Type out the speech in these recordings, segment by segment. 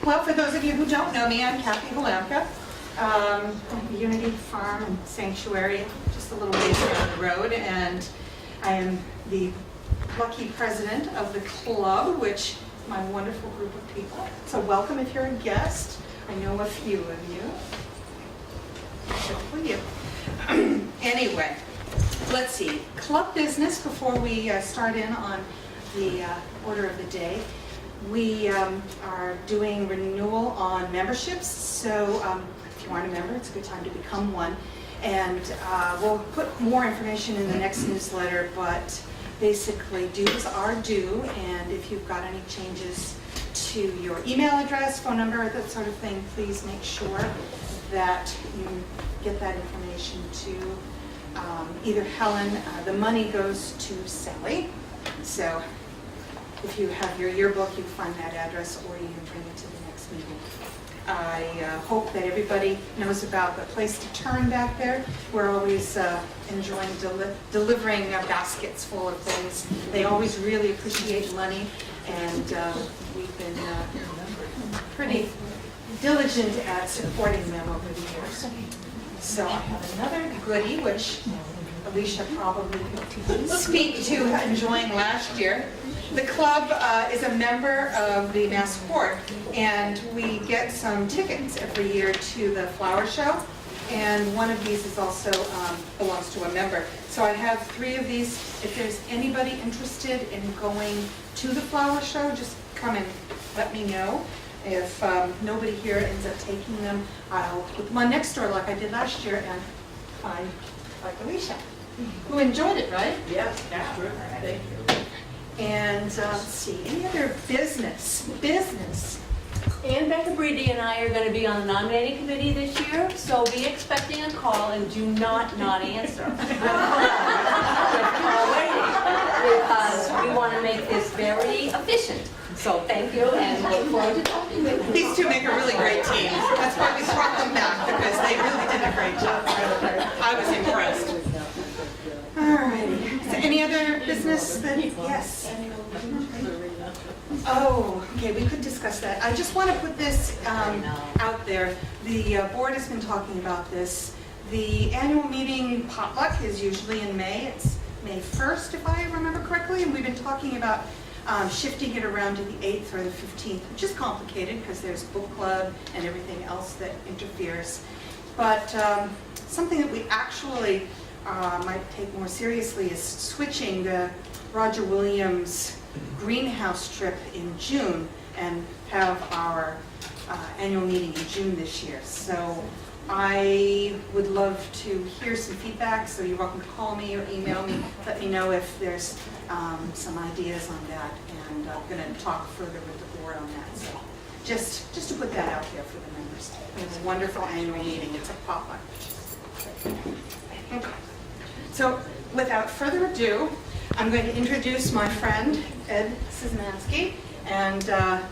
Well, for those of you who don't know me, I'm Kathy Halamka. Unity Farm and Sanctuary, just a little ways down the road, and I am the lucky president of the club, which is my wonderful group of people. So welcome if you're a guest. I know a few of you. Hopefully you. Anyway, let's see. Club business before we start in on the order of the day. We are doing renewal on memberships, so if you aren't a member, it's a good time to become one. And we'll put more information in the next newsletter, but basically dues are due, and if you've got any changes to your email address, phone number, that sort of thing, please make sure that you get that information to either Helen. The money goes to Sally, so if you have your yearbook, you can find that address, or you can bring it to the next meeting. I hope that everybody knows about the place to turn back there. We're always enjoying delivering baskets full of things. They always really appreciate money, and we've been pretty diligent at supporting them over the years. So I have another goodie, which Alicia probably speak to enjoying last year. The club is a member of the Mass Court, and we get some tickets every year to the flower show, and one of these is also belongs to a member. So I have 3 of these. If there's anybody interested in going to the flower show, just come and let me know. If nobody here ends up taking them, I'll put them on next door like I did last year, and find like Alicia, who enjoyed it, right? Yeah, that's true. Thank you. And let's see, any other business? Ann Becca Breedy and I are going to be on the nominating committee this year, so be expecting a call and do not answer. Call waiting, because we want to make this very efficient. So thank you, and look forward to talking with you. These 2 make a really great team. That's why we brought them back, because they really did a great job. I was impressed. All righty. So any other business that, yes? Oh, okay, we could discuss that. I just want to put this out there. The board has been talking about this. The annual meeting potluck is usually in May. It's May 1st, if I remember correctly, and we've been talking about shifting it around to the 8th or the 15th, which is complicated because there's book club and everything else that interferes. But something that we actually might take more seriously is switching the Roger Williams greenhouse trip in June and have our annual meeting in June this year. So I would love to hear some feedback, so you're welcome to call me or email me. Let me know if there's some ideas on that, and I'm going to talk further with the board on that. So just to put that out there for the members. We have a wonderful annual meeting. It's a potluck. Okay. So without further ado, I'm going to introduce my friend, Ed Szymanski. And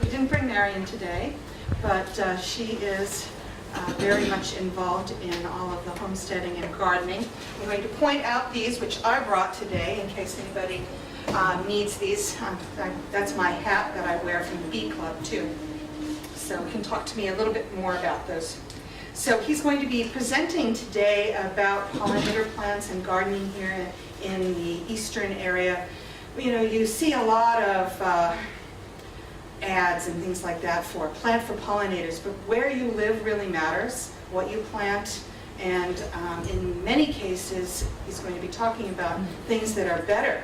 we didn't bring Marion today, but she is very much involved in all of the homesteading and gardening. I'm going to point out these, which I brought today, in case anybody needs these. That's my hat that I wear from the Bee Club, too. So he can talk to me a little bit more about those. So he's going to be presenting today about pollinator plants and gardening here in the eastern area. You know, you see a lot of ads and things like that for plant for pollinators, but where you live really matters, what you plant, and in many cases he's going to be talking about things that are better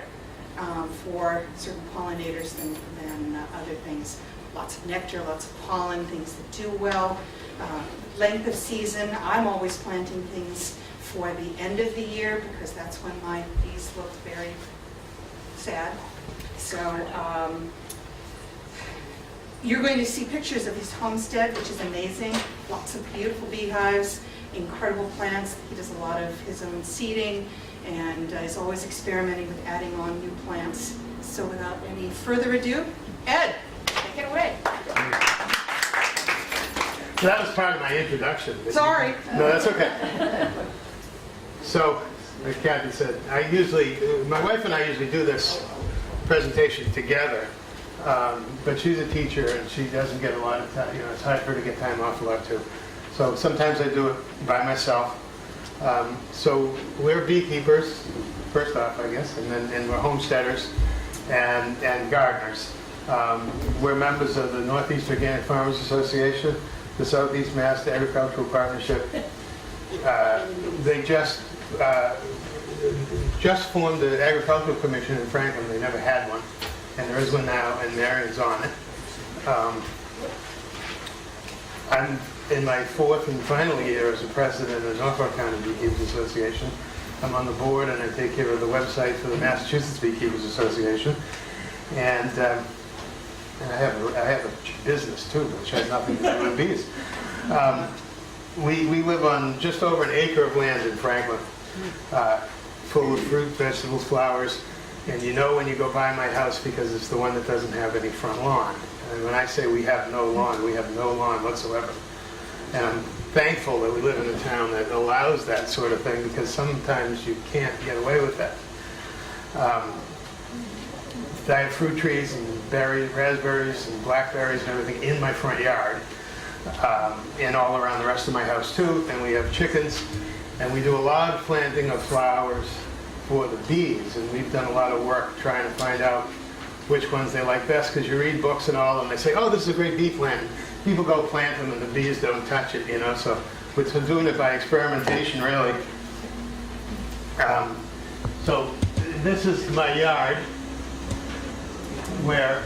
for certain pollinators than other things. Lots of nectar, lots of pollen, things that do well. Length of season, I'm always planting things for the end of the year because that's when my bees look very sad. So you're going to see pictures of his homestead, which is amazing. Lots of beautiful beehives, incredible plants. He does a lot of his own seeding and is always experimenting with adding on new plants. So without any further ado, Ed, take it away. So that was part of my introduction. Sorry. No, that's okay. So, like Kathy said, my wife and I usually do this presentation together. but she's a teacher and she doesn't get a lot of time, it's hard for her to get time off a lot too. So sometimes I do it by myself. So we're beekeepers, first off, I guess, and we're homesteaders and gardeners. We're members of the Northeast Organic Farmers Association, the Southeast Mass Agricultural Partnership. They just formed the Agricultural Commission in Franklin. They never had one, and there is one now, and Marion's on it. I'm in my fourth and final year as the president of the Norfolk County Beekeepers Association. I'm on the board, and I take care of the website for the Massachusetts Beekeepers Association. And I have a business too, which has nothing to do with bees. We live on just over an acre of land in Franklin, full of fruit, vegetables, flowers, and you know when you go by my house because it's the one that doesn't have any front lawn. And when I say we have no lawn, we have no lawn whatsoever. And I'm thankful that we live in a town that allows that sort of thing, because sometimes you can't get away with that. I have fruit trees and berries, raspberries and blackberries and everything in my front yard, and all around the rest of my house too. And we have chickens, and we do a lot of planting of flowers for the bees. And we've done a lot of work trying to find out which ones they like best, because you read books and all, and they say, oh, this is a great bee plant. People go plant them and the bees don't touch it, So we're doing it by experimentation, really. So this is my yard, where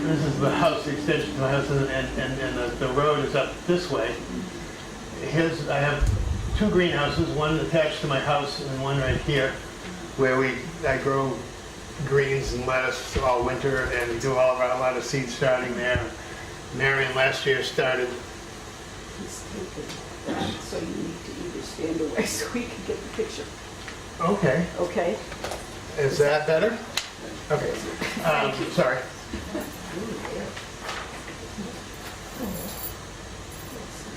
this is the house, the extension to my house, and the road is up this way. I have two greenhouses, one attached to my house and one right here, where I grow greens and lettuce all winter, and we do a lot of seed starting there. Marion last year started. So you need to either stand away so we can get the picture. Okay. Okay? Is that better? Okay. Sorry.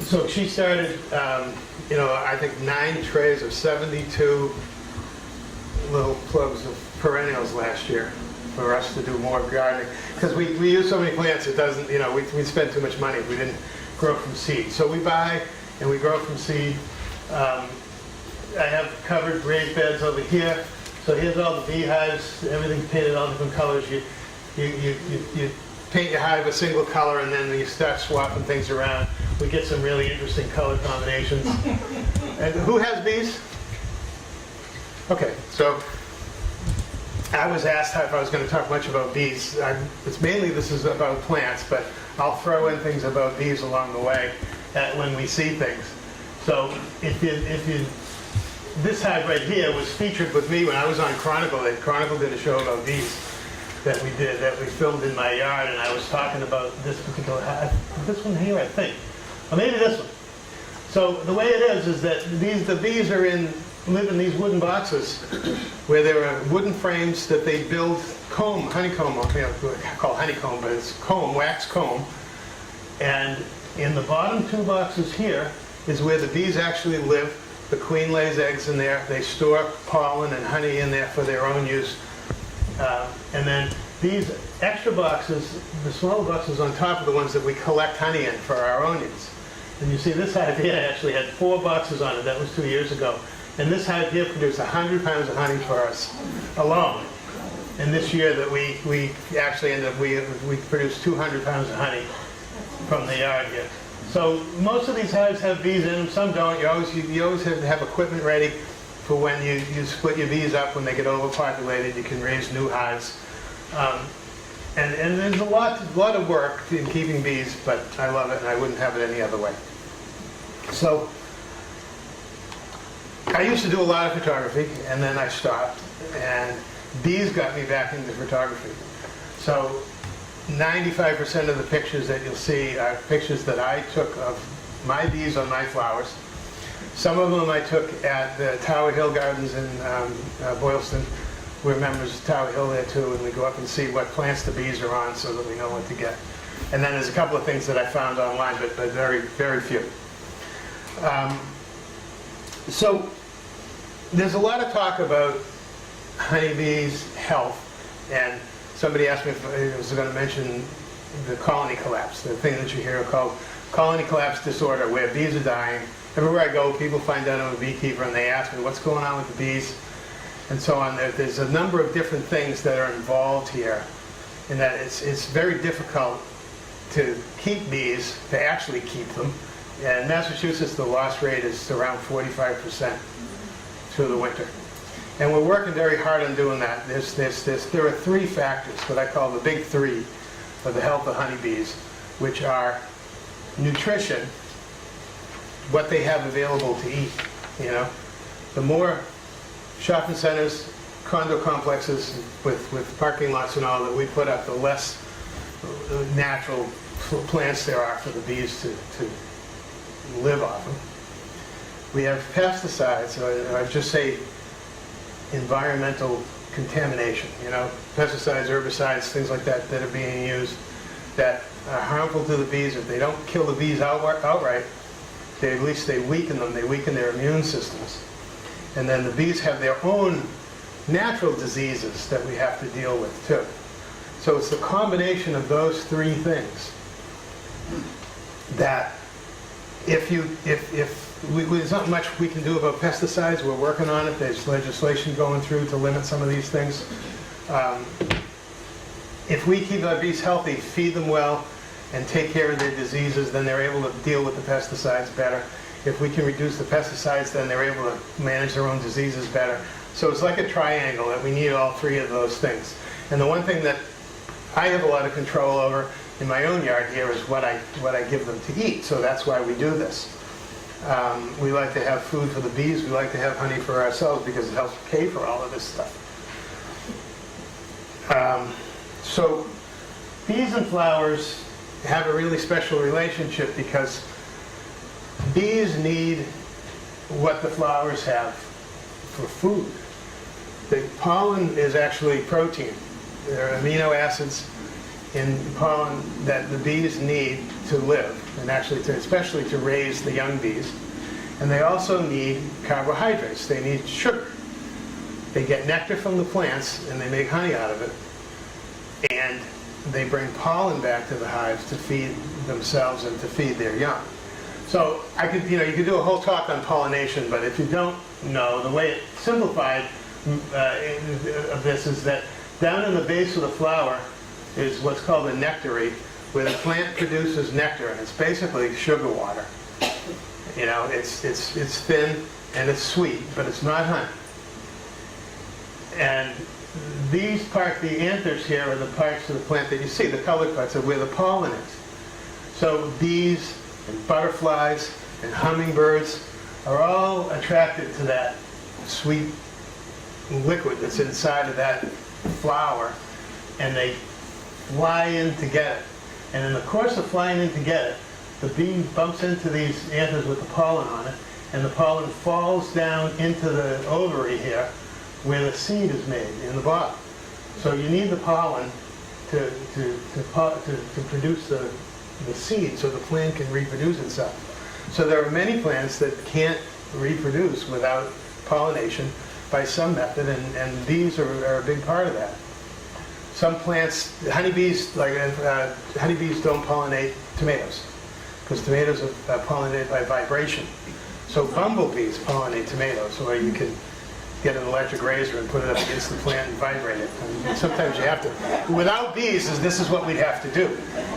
So she started, I think 9 trays of 72 little plugs of perennials last year for us to do more gardening. Because we use so many plants, it doesn't, we spend too much money if we didn't grow from seed. So we buy and we grow from seed. I have covered raised beds over here. So here's all the beehives, everything's painted all different colors. You paint your hive a single color, and then you start swapping things around. We get some really interesting color combinations. And who has bees? Okay, so I was asked if I was going to talk much about bees. This is about plants, but I'll throw in things about bees along the way when we see things. So this hive right here was featured with me when I was on Chronicle. Chronicle did a show about bees that we filmed in my yard, and I was talking about this particular hive. This one here, I think. Or maybe this one. So the way it is that the bees live in these wooden boxes where there are wooden frames that they build honeycomb, called honeycomb, but it's wax comb. And in the bottom 2 boxes here is where the bees actually live. The queen lays eggs in there. They store pollen and honey in there for their own use. And then these extra boxes, the smaller boxes on top, are the ones that we collect honey in for our own use. And you see this hive here actually had 4 boxes on it. That was 2 years ago. And this hive here produced 100 pounds of honey for us alone. And this year that we actually ended up, we produced 200 pounds of honey from the yard here. So most of these hives have bees in them, some don't. You always have to have equipment ready for when you split your bees up. When they get overpopulated, you can raise new hives. And there's a lot of work in keeping bees, but I love it and I wouldn't have it any other way. So I used to do a lot of photography, and then I stopped, and bees got me back into photography. So 95% of the pictures that you'll see are pictures that I took of my bees on my flowers. Some of them I took at the Tower Hill Gardens in Boylston. We're members of Tower Hill there too, and we go up and see what plants the bees are on so that we know what to get. And then there's a couple of things that I found online, but very, very few. So there's a lot of talk about honeybees' health, and somebody asked me if I was going to mention the colony collapse, the thing that you hear called colony collapse disorder, where bees are dying. Everywhere I go, people find out I'm a beekeeper and they ask me what's going on with the bees and so on. There's a number of different things that are involved here, in that it's very difficult to keep bees, to actually keep them. And in Massachusetts, the loss rate is around 45% through the winter. And we're working very hard on doing that. There are three factors, what I call the big three of the health of honeybees, which are nutrition, what they have available to eat. You know, the more shopping centers, condo complexes with parking lots and all that we put up, the less natural plants there are for the bees to live off them. We have pesticides, or I just say environmental contamination, you know, pesticides, herbicides, things like that that are being used that are harmful to the bees. If they don't kill the bees outright, at least they weaken them, they weaken their immune systems. And then the bees have their own natural diseases that we have to deal with too. So it's the combination of those three things that there's not much we can do about pesticides. We're working on it. There's legislation going through to limit some of these things. If we keep our bees healthy, feed them well, and take care of their diseases, then they're able to deal with the pesticides better. If we can reduce the pesticides, then they're able to manage their own diseases better. So it's like a triangle that we need all three of those things. And the one thing that I have a lot of control over in my own yard here is what I give them to eat. So that's why we do this. We like to have food for the bees. We like to have honey for ourselves because it helps pay for all of this stuff. So bees and flowers have a really special relationship because bees need what the flowers have for food. The pollen is actually protein. There are amino acids in pollen that the bees need to live, and actually especially to raise the young bees. And they also need carbohydrates. They need sugar. They get nectar from the plants and they make honey out of it. And they bring pollen back to the hives to feed themselves and to feed their young. So you could do a whole talk on pollination, but if you don't know, the way it's simplified of this is that down in the base of the flower is what's called a nectary, where the plant produces nectar, and it's basically sugar water. You know, it's thin and it's sweet, but it's not honey. And these parts, the anthers here, are the parts of the plant that you see, the colored parts, are where the pollen is. So bees and butterflies and hummingbirds are all attracted to that sweet liquid that's inside of that flower, and they fly in to get it. And in the course of flying in to get it, the bee bumps into these anthers with the pollen on it, and the pollen falls down into the ovary here, where the seed is made in the bottom. So you need the pollen to produce the seed so the plant can reproduce itself. So there are many plants that can't reproduce without pollination by some method, and bees are a big part of that. Some plants, honeybees don't pollinate tomatoes, because tomatoes are pollinated by vibration. So bumblebees pollinate tomatoes, where you can get an electric razor and put it up against the plant and vibrate it. And sometimes you have to. Without bees, this is what we'd have to do.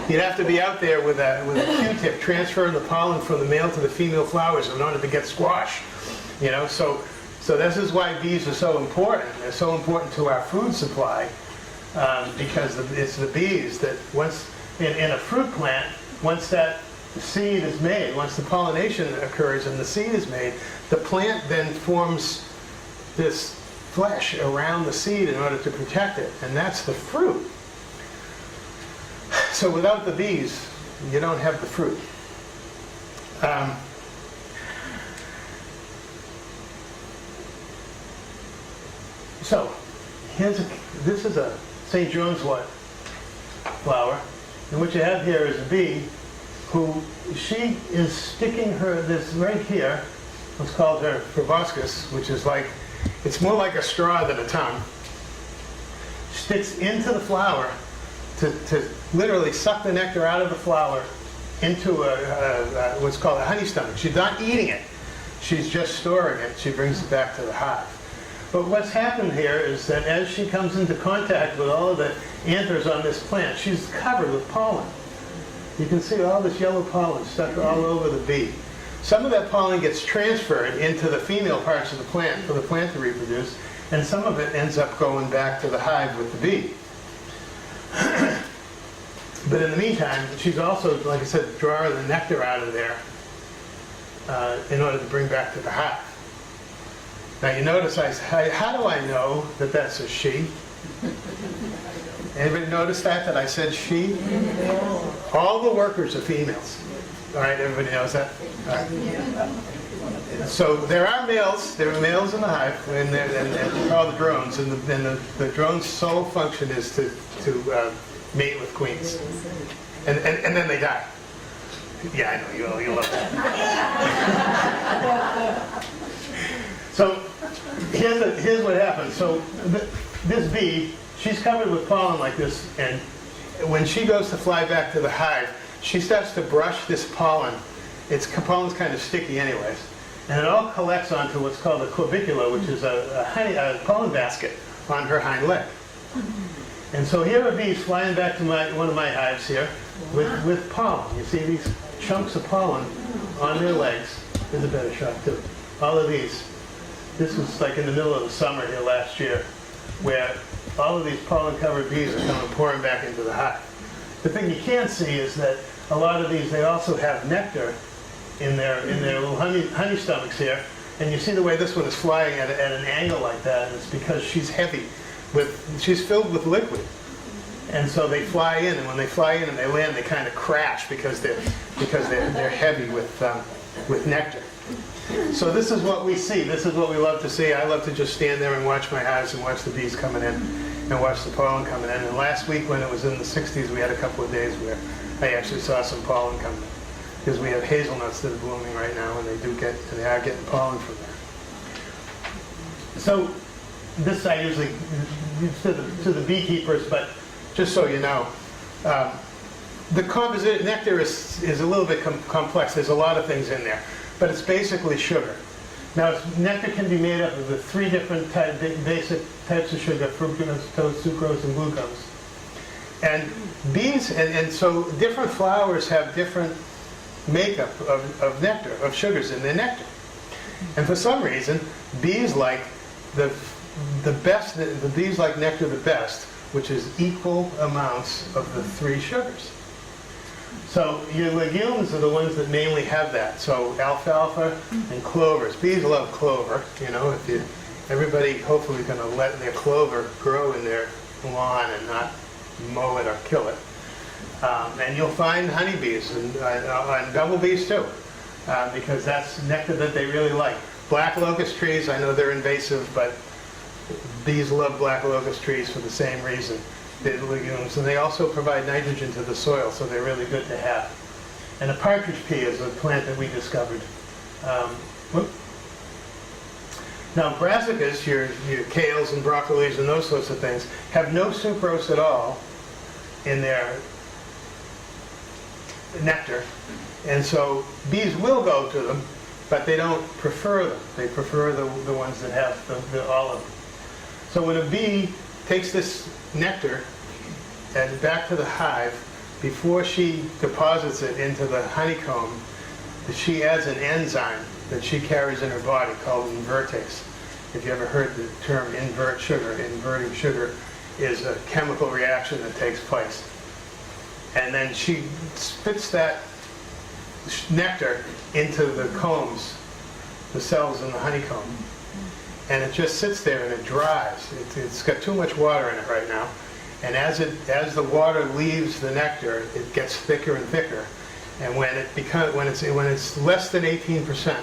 You'd have to be out there with a Q-tip transferring the pollen from the male to the female flowers in order to get squash. You know, so this is why bees are so important. They're so important to our food supply, because it's the bees that once, in a fruit plant, once that seed is made, once the pollination occurs and the seed is made, the plant then forms this flesh around the seed in order to protect it, and that's the fruit. So without the bees, you don't have the fruit. So this is a St. John's wort flower, and what you have here is a bee who, she is sticking this right here, what's called her proboscis, which is like, it's more like a straw than a tongue. sticks into the flower to literally suck the nectar out of the flower into what's called a honey stomach. She's not eating it. She's just storing it. She brings it back to the hive. But what's happened here is that as she comes into contact with all of the anthers on this plant, she's covered with pollen. You can see all this yellow pollen stuck all over the bee. Some of that pollen gets transferred into the female parts of the plant for the plant to reproduce, and some of it ends up going back to the hive with the bee. But in the meantime, she's also, like I said, drawing the nectar out of there in order to bring back to the hive. Now you notice, how do I know that that's a she? Anybody notice that I said she? All the workers are females. All right, everybody knows that? All right. So there are males in the hive, and they're called the drones, and the drone's sole function is to mate with queens. And then they die. Yeah, I know, you love that. So here's what happens. So this bee, she's covered with pollen like this, and when she goes to fly back to the hive, she starts to brush this pollen. Pollen's kind of sticky anyways, and it all collects onto what's called a clavicula, which is a pollen basket on her hind leg. And so here are bees flying back to one of my hives here with pollen. You see these chunks of pollen on their legs. There's a better shot too. All of these. This was like in the middle of the summer here last year, where all of these pollen-covered bees are coming pouring back into the hive. The thing you can't see is that a lot of these, they also have nectar in their little honey stomachs here. And you see the way this one is flying at an angle like that, and it's because she's heavy. She's filled with liquid. And so they fly in, and when they fly in and they land, they kind of crash because they're heavy with nectar. So this is what we see. This is what we love to see. I love to just stand there and watch my hives and watch the bees coming in and watch the pollen coming in. And last week when it was in the 60s, we had a couple of days where I actually saw some pollen coming in, because we have hazelnuts that are blooming right now, and they are getting pollen from there. So this I usually to the beekeepers, but just so you know, the composite nectar is a little bit complex. There's a lot of things in there, but it's basically sugar. Now, nectar can be made up of the three different basic types of sugar: fructose, sucrose, and glucose. And bees, and so different flowers have different makeup of nectar, of sugars in their nectar. And for some reason, bees like the bees like nectar the best, which is equal amounts of the three sugars. So your legumes are the ones that mainly have that. So alfalfa and clovers. Bees love clover. You know, everybody hopefully is going to let their clover grow in their lawn and not mow it or kill it. And you'll find honeybees and bumblebees too, because that's nectar that they really like. Black locust trees, I know they're invasive, but bees love black locust trees for the same reason. They're legumes, and they also provide nitrogen to the soil, so they're really good to have. And a partridge pea is a plant that we discovered. Now, brassicas, your kales and broccolis and those sorts of things, have no sucrose at all in their nectar. And so bees will go to them, but they don't prefer them. They prefer the ones that have the olive. So when a bee takes this nectar and back to the hive, before she deposits it into the honeycomb, she adds an enzyme that she carries in her body called invertase. If you ever heard the term invert sugar, inverting sugar is a chemical reaction that takes place. And then she spits that nectar into the combs, the cells in the honeycomb. And it just sits there and it dries. It's got too much water in it right now. And as the water leaves the nectar, it gets thicker and thicker. And when it's less than 18%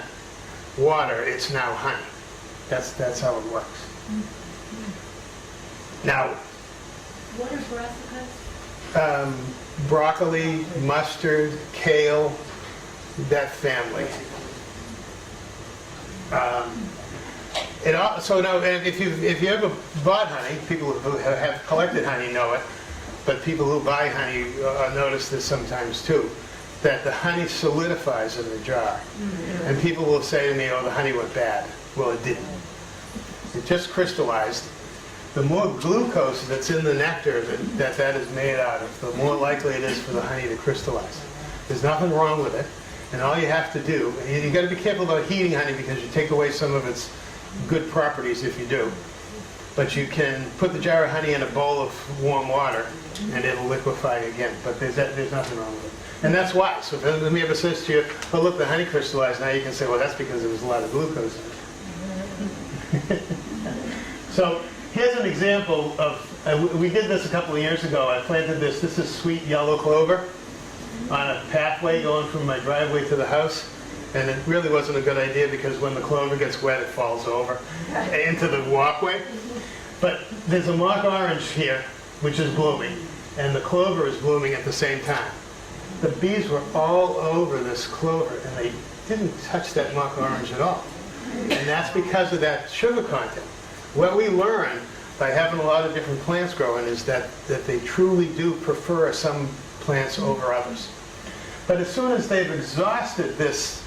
water, it's now honey. That's how it works. Now, What are brassicas? Broccoli, mustard, kale, that family. So now, and if you ever bought honey, people who have collected honey know it, but people who buy honey notice this sometimes too, that the honey solidifies in the jar. And people will say to me, oh, the honey went bad. Well, it didn't. It just crystallized. The more glucose that's in the nectar that is made out of, the more likely it is for the honey to crystallize. There's nothing wrong with it. And all you have to do, and you got to be careful about heating honey because you take away some of its good properties if you do. But you can put the jar of honey in a bowl of warm water and it'll liquefy again. But there's nothing wrong with it. And that's why. So if anybody ever says to you, oh look, the honey crystallized, now you can say, well, that's because there was a lot of glucose in it. So here's an example of, we did this a couple of years ago. I planted this. This is sweet yellow clover on a pathway going from my driveway to the house. And it really wasn't a good idea because when the clover gets wet, it falls over into the walkway. But there's a mock orange here, which is blooming, and the clover is blooming at the same time. The bees were all over this clover, and they didn't touch that mock orange at all. And that's because of that sugar content. What we learn by having a lot of different plants growing is that they truly do prefer some plants over others. But as soon as they've exhausted this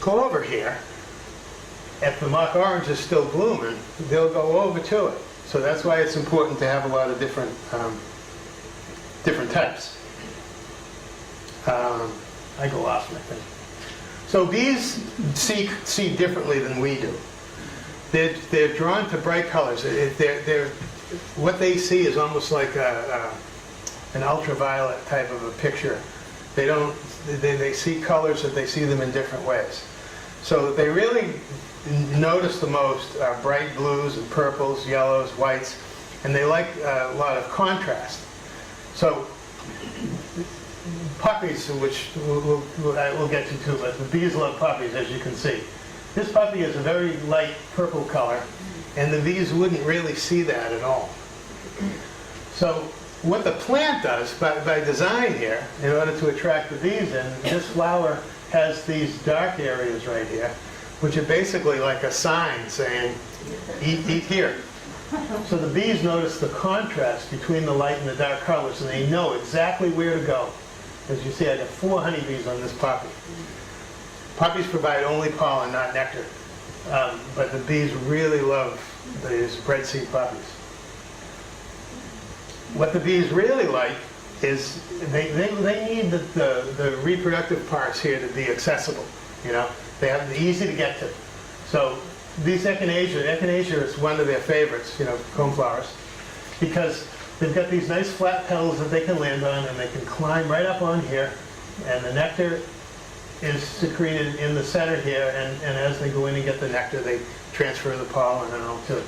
clover here, if the mock orange is still blooming, they'll go over to it. So that's why it's important to have a lot of different types. I go off, I think. So bees see differently than we do. They're drawn to bright colors. What they see is almost like an ultraviolet type of a picture. They see colors that they see them in different ways. So they really notice the most are bright blues and purples, yellows, whites, and they like a lot of contrast. So poppies, which we'll get to too, but the bees love poppies, as you can see. This poppy is a very light purple color, and the bees wouldn't really see that at all. So what the plant does by design here, in order to attract the bees in, this flower has these dark areas right here, which are basically like a sign saying, eat here. So the bees notice the contrast between the light and the dark colors, and they know exactly where to go. As you see, I got 4 honeybees on this poppy. Poppies provide only pollen, not nectar. But the bees really love these breadseed poppies. What the bees really like is they need the reproductive parts here to be accessible. You know, they have them easy to get to. So these echinacea is one of their favorites, you know, coneflowers, because they've got these nice flat petals that they can land on, and they can climb right up on here, and the nectar is secreted in the center here, and as they go in and get the nectar, they transfer the pollen and all to it.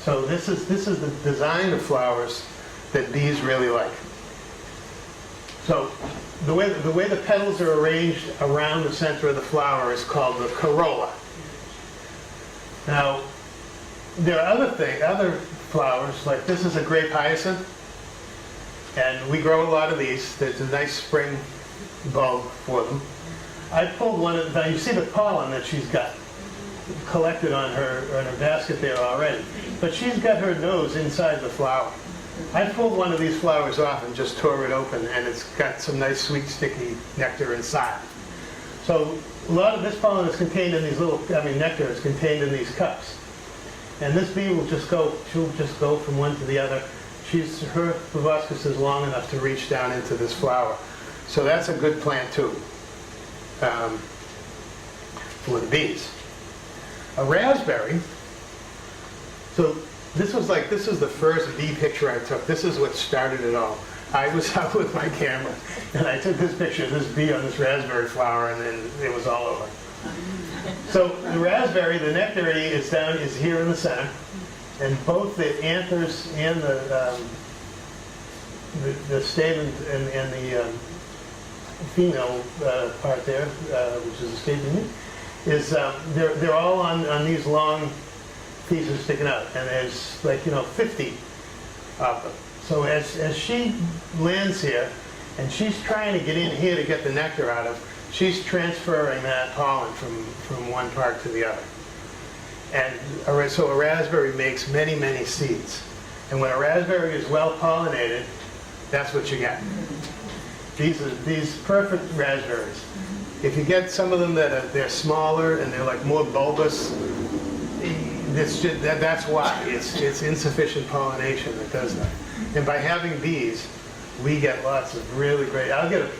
So this is the design of flowers that bees really like. So the way the petals are arranged around the center of the flower is called the corolla. Now, there are other flowers, like this is a grape hyacinth, and we grow a lot of these. There's a nice spring bulb for them. I pulled one of now you see the pollen that she's got collected on her basket there already, but she's got her nose inside the flower. I pulled one of these flowers off and just tore it open, and it's got some nice sweet sticky nectar inside. So a lot of this pollen is contained in these nectar is contained in these cups. And this bee will she'll just go from one to the other. Her proboscis is long enough to reach down into this flower. So that's a good plant too, for the bees. A raspberry, so this is the first bee picture I took. This is what started it all. I was out with my camera, and I took this picture of this bee on this raspberry flower, and then it was all over. So the raspberry, the nectar is here in the center, and both the anthers and the stamen and the female part there, which is escaping me, is they're all on these long pieces sticking out, and there's 50 of them. So as she lands here, and she's trying to get in here to get the nectar out of, she's transferring that pollen from one part to the other. And so a raspberry makes many, many seeds. And when a raspberry is well pollinated, that's what you get. These are these perfect raspberries. If you get some of them they're smaller and they're like more bulbous, that's why. It's insufficient pollination that does that. And by having bees, we get lots of really great. I'll get a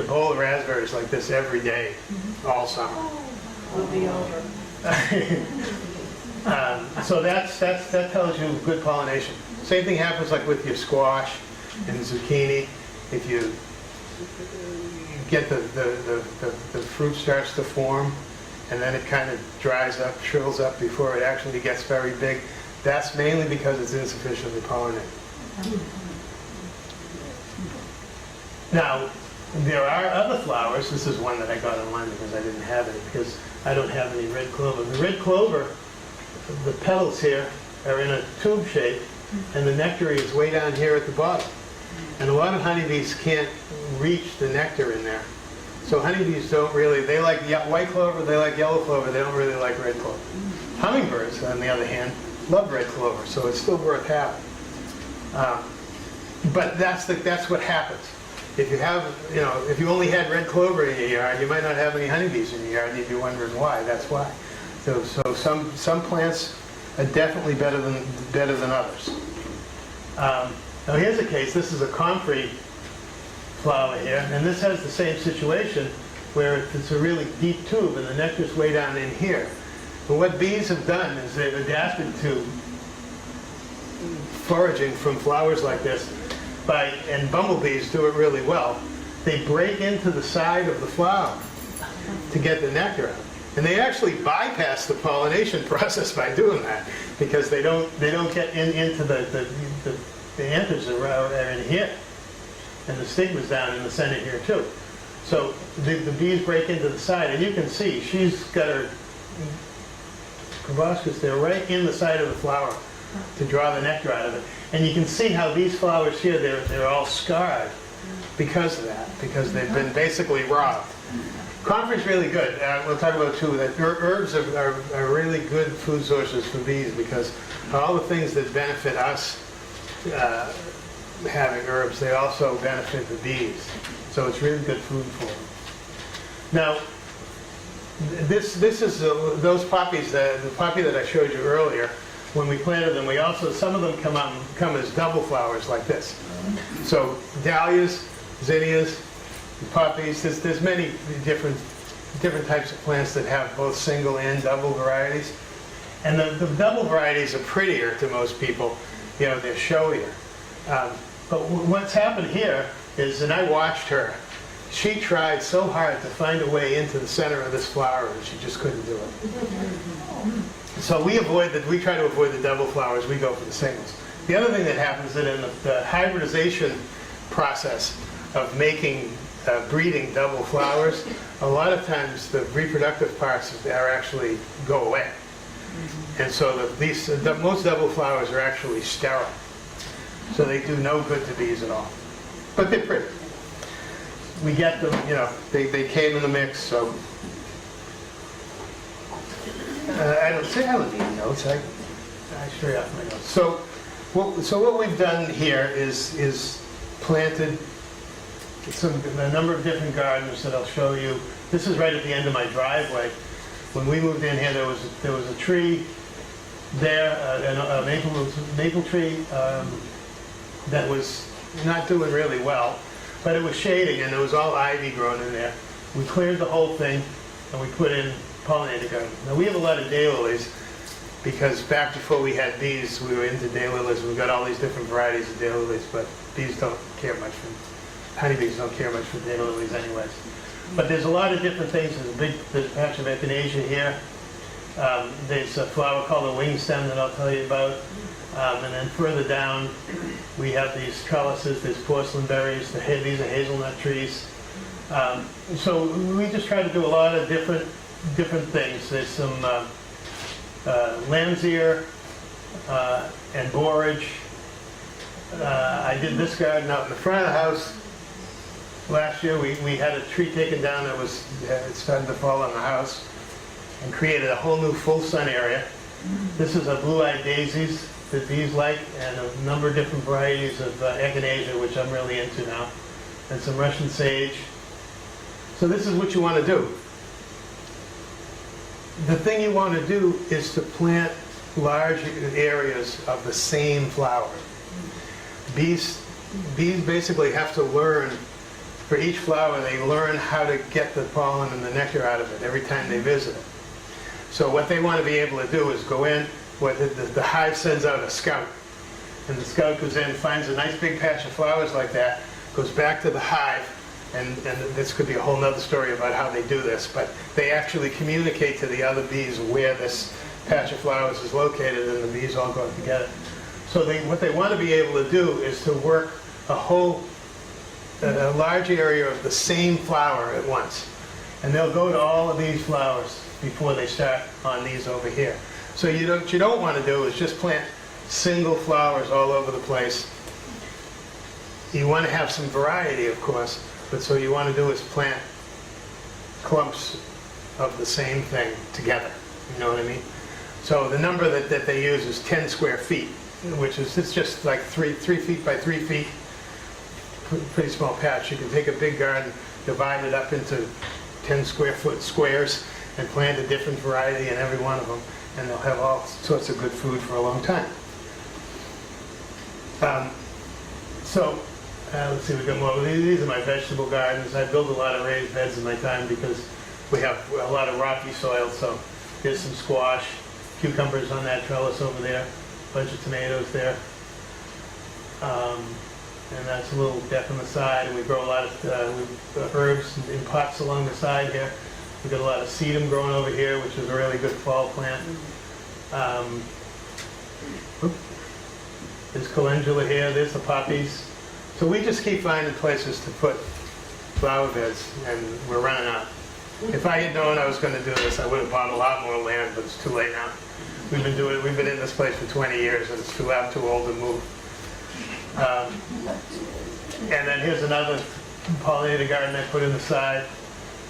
bowl of raspberries like this every day, all summer. Will be over. So that tells you good pollination. Same thing happens like with your squash and zucchini. If you get the fruit starts to form, and then it kind of dries up, shrivels up before it actually gets very big, that's mainly because it's insufficiently pollinated. Now, there are other flowers. This is one that I got online because I didn't have any, because I don't have any red clover. The red clover, the petals here are in a tube shape, and the nectar is way down here at the bottom. And a lot of honeybees can't reach the nectar in there. So honeybees don't really, they like white clover, they like yellow clover, they don't really like red clover. Hummingbirds, on the other hand, love red clover, so it's still worth having. But that's what happens. If you have, if you only had red clover in your yard, you might not have any honeybees in your yard, and you'd be wondering why. That's why. So some plants are definitely better than others. Now here's a case. This is a comfrey flower here, and this has the same situation where it's a really deep tube, and the nectar's way down in here. But what bees have done is they've adapted to foraging from flowers like this. And bumblebees do it really well. They break into the side of the flower to get the nectar out. And they actually bypass the pollination process by doing that, because they don't get into the anthers are in here. And the stigma's down in the center here too. So the bees break into the side, and you can see she's got her proboscis there right in the side of the flower to draw the nectar out of it. And you can see how these flowers here, they're all scarred because of that, because they've been basically robbed. Comfrey's really good. We'll talk about too that herbs are really good food sources for bees, because all the things that benefit us having herbs, they also benefit the bees. So it's really good food for them. Now, this is those poppies, the poppy that I showed you earlier. When we planted them, some of them come as double flowers like this. So dahlias, zinnias, poppies, there's many different types of plants that have both single and double varieties. And the double varieties are prettier to most people. They're showier. But what's happened here is, and I watched her, she tried so hard to find a way into the center of this flower, and she just couldn't do it. So we try to avoid the double flowers, we go for the singles. The other thing that happens is that in the hybridization process of breeding double flowers, a lot of times the reproductive parts actually go away. And so most double flowers are actually sterile. So they do no good to bees at all. But they're pretty. We get them, they came in the mix, so. I don't need notes. I straight off my notes. So what we've done here is planted a number of different gardens that I'll show you. This is right at the end of my driveway. When we moved in here, there was a tree there, a maple tree that was not doing really well, but it was shading, and there was all ivy grown in there. We cleared the whole thing, and we put in pollinator garden. Now we have a lot of daylilies, because back before we had bees, we were into daylilies. We've got all these different varieties of daylilies, but bees don't care much honeybees don't care much for daylilies anyways. But there's a lot of different things. There's a patch of echinacea here. There's a flower called a wing stem that I'll tell you about. And then further down, we have these trellises. There's porcelain berries. These are hazelnut trees. So we just try to do a lot of different things. There's some lamb's ear and borage. I did this garden out in the front of the house. Last year we had a tree taken down that it started to fall on the house. and created a whole new full sun area. This is a blue-eyed daisies that bees like, and a number of different varieties of echinacea, which I'm really into now, and some Russian sage. So this is what you want to do. The thing you want to do is to plant large areas of the same flower. Bees basically have to learn, for each flower, they learn how to get the pollen and the nectar out of it every time they visit it. So what they want to be able to do is go in, the hive sends out a scout, and the scout goes in, finds a nice big patch of flowers like that, goes back to the hive, and this could be a whole nother story about how they do this, but they actually communicate to the other bees where this patch of flowers is located, and the bees all go together. So what they want to be able to do is to work a large area of the same flower at once. And they'll go to all of these flowers before they start on these over here. So what you don't want to do is just plant single flowers all over the place. You want to have some variety, of course, but so you want to do is plant clumps of the same thing together. You know what I mean? So the number that they use is 10 square feet, which is, it's just like 3 feet by 3 feet, pretty small patch. You can take a big garden, divide it up into 10 square foot squares, and plant a different variety in every one of them, and they'll have all sorts of good food for a long time. Let's see, we've got more. These are my vegetable gardens. I build a lot of raised beds in my time because we have a lot of rocky soil, so here's some squash, cucumbers on that trellis over there, a bunch of tomatoes there. And that's a little deck on the side, and we grow a lot of herbs in pots along the side here. We've got a lot of sedum growing over here, which is a really good fall plant. There's calendula here, there's the poppies. So we just keep finding places to put flower beds, and we're running out. If I had known I was going to do this, I would have bought a lot more land, but it's too late now. We've been in this place for 20 years, and I'm too old to move. And then here's another pollinator garden I put in the side.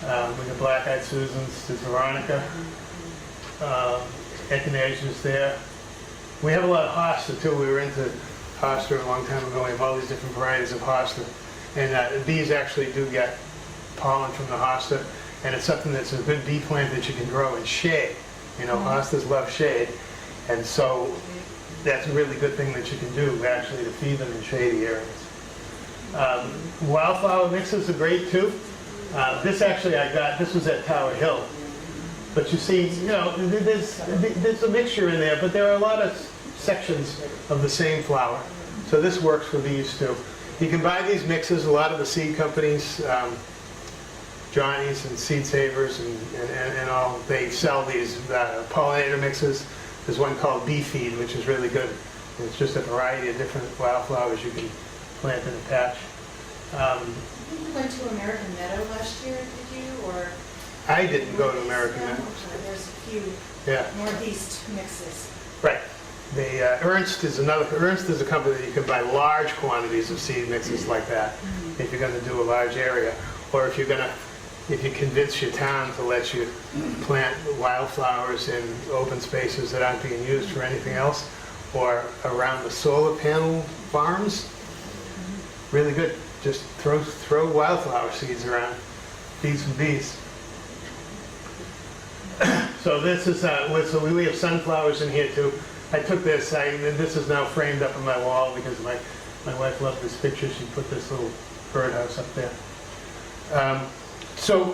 We got black-eyed Susans, there's Veronica, echinaceas there. We have a lot of hosta too. We were into hosta a long time ago. We have all these different varieties of hosta. And bees actually do get pollen from the hosta, and it's something that's a good bee plant that you can grow in shade. You know, hostas love shade, and so that's a really good thing that you can do, actually, to feed them in shady areas. Wildflower mixes are great too. This actually this was at Tower Hill. But you see, you know, there's a mixture in there, but there are a lot of sections of the same flower. So this works for these too. You can buy these mixes, a lot of the seed companies, Johnny's and Seed Savers and all, they sell these pollinator mixes. There's one called Bee Feed, which is really good. And it's just a variety of different wildflowers you can plant in a patch. You went to American Meadow last year, did you, or? I didn't go to American Meadow. There's a few Northeast mixes. Right. Ernst is a company that you can buy large quantities of seed mixes like that if you're going to do a large area, or if you convince your town to let you plant wildflowers in open spaces that aren't being used for anything else, or around the solar panel farms. Really good. Just throw wildflower seeds around. Feed some bees. So this is so we have sunflowers in here too. I took this. This is now framed up on my wall because my wife loved this picture. She put this little birdhouse up there. So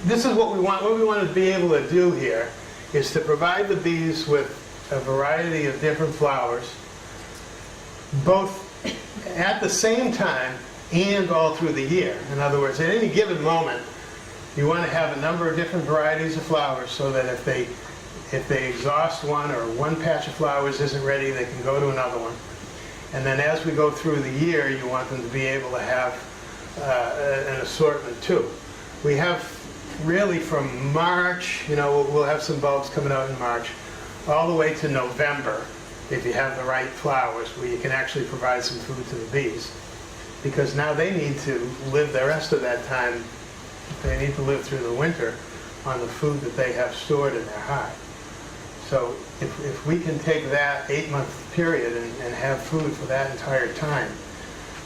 this is what we want. What we want to be able to do here is to provide the bees with a variety of different flowers, both at the same time and all through the year. In other words, at any given moment, you want to have a number of different varieties of flowers so that if they exhaust one or one patch of flowers isn't ready, they can go to another one. And then as we go through the year, you want them to be able to have an assortment too. We have really from March, we'll have some bulbs coming out in March, all the way to November, if you have the right flowers, where you can actually provide some food to the bees. Because now they need to live the rest of that time, they need to live through the winter on the food that they have stored in their hive. So if we can take that 8-month period and have food for that entire time,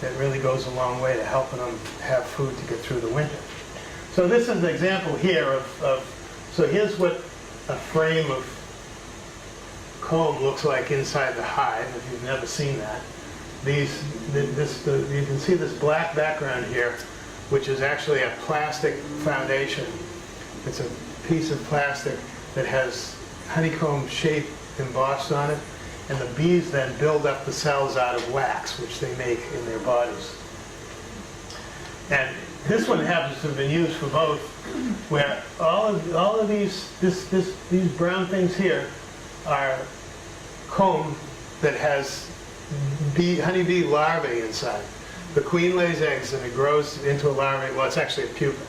that really goes a long way to helping them have food to get through the winter. So this is an example here so here's what a frame of comb looks like inside the hive, if you've never seen that. You can see this black background here, which is actually a plastic foundation. It's a piece of plastic that has honeycomb shape embossed on it, and the bees then build up the cells out of wax, which they make in their bodies. And this one happens to have been used for both, where all of these brown things here are comb that has honeybee larvae inside. The queen lays eggs and it grows into a larvae. Well, it's actually a pupa.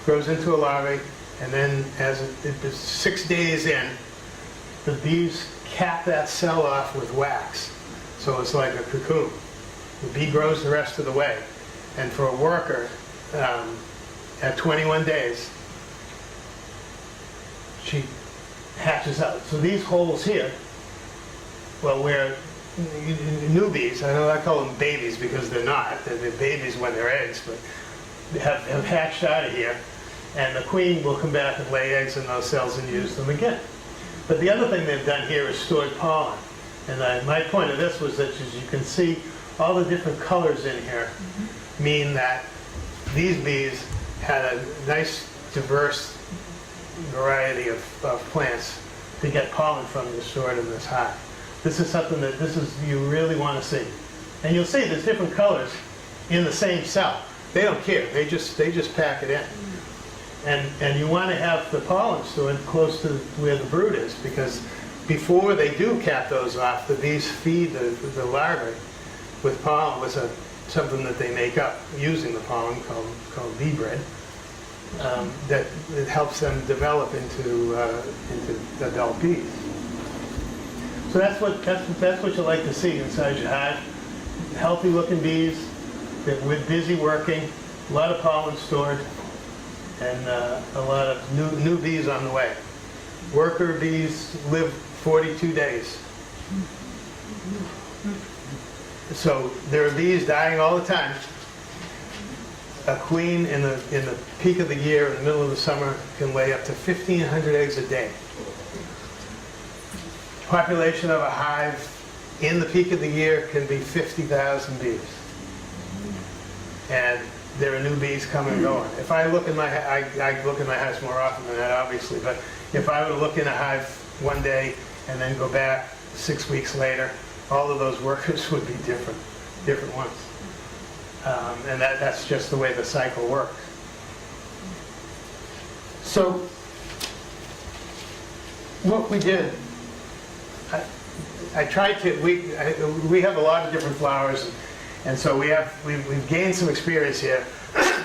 Grows into a larvae, and then as it is 6 days in, the bees cap that cell off with wax. So it's like a cocoon. The bee grows the rest of the way. And for a worker, at 21 days, she hatches out. So these holes here, well, where newbies, I know I call them babies because they're not. They're babies when they're eggs, but have hatched out of here. And the queen will come back and lay eggs in those cells and use them again. But the other thing they've done here is stored pollen. And my point of this was that, as you can see, all the different colors in here mean that these bees had a nice, diverse variety of plants to get pollen from that's stored in this hive. This is something that you really want to see. And you'll see there's different colors in the same cell. They don't care. They just pack it in. And you want to have the pollen stored close to where the brood is, because before they do cap those off, the bees feed the larvae with pollen, with something that they make up using the pollen called bee bread, that it helps them develop into adult bees. So that's what you like to see inside your hive. Healthy looking bees that we're busy working, a lot of pollen stored, and a lot of new bees on the way. Worker bees live 42 days. So there are bees dying all the time. A queen in the peak of the year, in the middle of the summer, can lay up to 1,500 eggs a day. Population of a hive in the peak of the year can be 50,000 bees. And there are new bees coming and going. If I look in I look in my hives more often than that, obviously, but if I were to look in a hive one day and then go back 6 weeks later, all of those workers would be different ones. And that's just the way the cycle works. So what we did, I tried to, we have a lot of different flowers, and so we've gained some experience here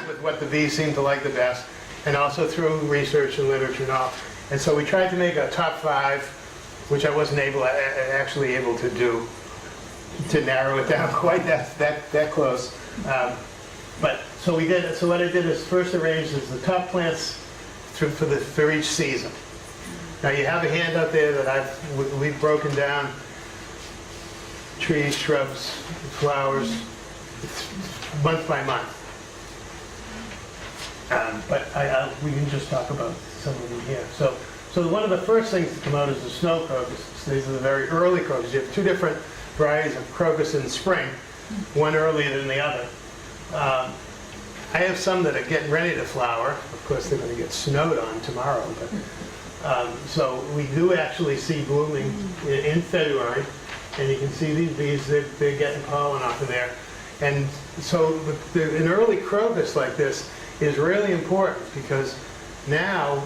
with what the bees seem to like the best, and also through research and literature and all. And so we tried to make a top 5, which I wasn't actually able to do, to narrow it down quite that close. But so we did. So what I did is first arranged is the top plants for each season. Now you have a handout there that we've broken down trees, shrubs, flowers, month by month. But we can just talk about some of them here. So one of the first things to come out is the snow crocus. These are the very early crocus. You have 2 different varieties of crocus in spring, one earlier than the other. I have some that are getting ready to flower. Of course, they're going to get snowed on tomorrow. But so we do actually see blooming in February, and you can see these bees, they're getting pollen off of there. And so an early crocus like this is really important, because now,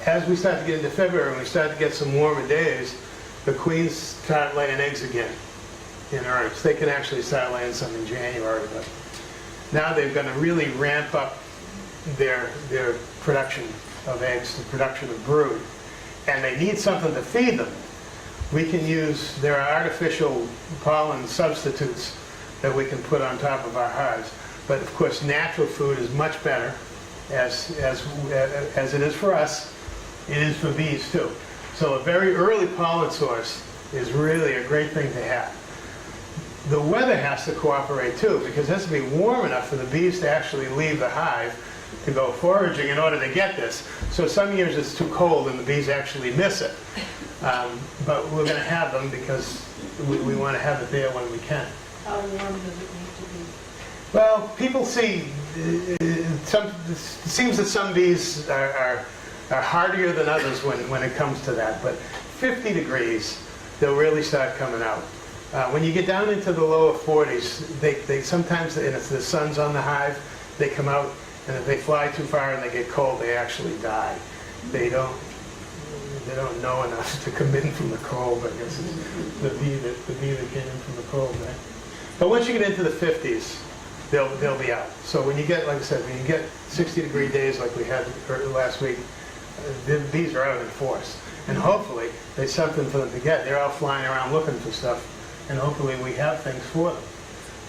as we start to get into February and we start to get some warmer days, the queens start laying eggs again in earnest. They can actually start laying some in January, but now they're going to really ramp up their production of eggs, the production of brood, and they need something to feed them. There are artificial pollen substitutes that we can put on top of our hives, but of course natural food is much better as it is for us, it is for bees too. So a very early pollen source is really a great thing to have. The weather has to cooperate too, because it has to be warm enough for the bees to actually leave the hive to go foraging in order to get this. So some years it's too cold and the bees actually miss it. But we're going to have them because we want to have it there when we can. How warm does it need to be? Well, people see, it seems that some bees are hardier than others when it comes to that, but 50 degrees, they'll really start coming out. When you get down into the lower 40s, they sometimes, and if the sun's on the hive, they come out, and if they fly too far and they get cold, they actually die. They don't know enough to come in from the cold, I guess it's the bee that came in from the cold, right? But once you get into the 50s, they'll be out. So when you get, like I said, when you get 60-degree days like we had last week, the bees are out in force. And hopefully, there's something for them to get. They're out flying around looking for stuff, and hopefully we have things for them.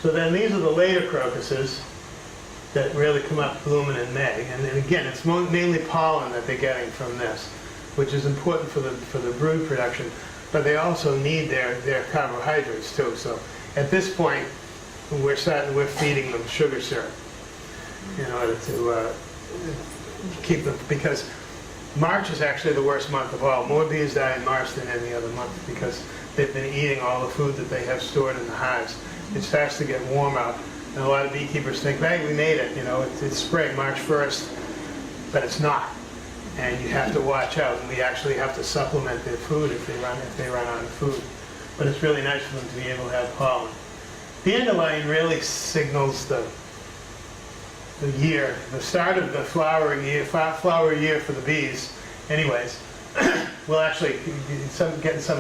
So then these are the later crocuses that really come up blooming in May. And then again, it's mainly pollen that they're getting from this, which is important for the brood production, but they also need their carbohydrates too. So at this point, we're feeding them sugar syrup in order to keep them, because March is actually the worst month of all. More bees die in March than any other month because they've been eating all the food that they have stored in the hives. It starts to get warm out, and a lot of beekeepers think, hey, we made it, it's spring, March 1st, but it's not. And you have to watch out, and we actually have to supplement their food if they run out of food. But it's really nice for them to be able to have pollen. Dandelion really signals the year, the start of the flower year for the bees. Anyways, we'll actually get some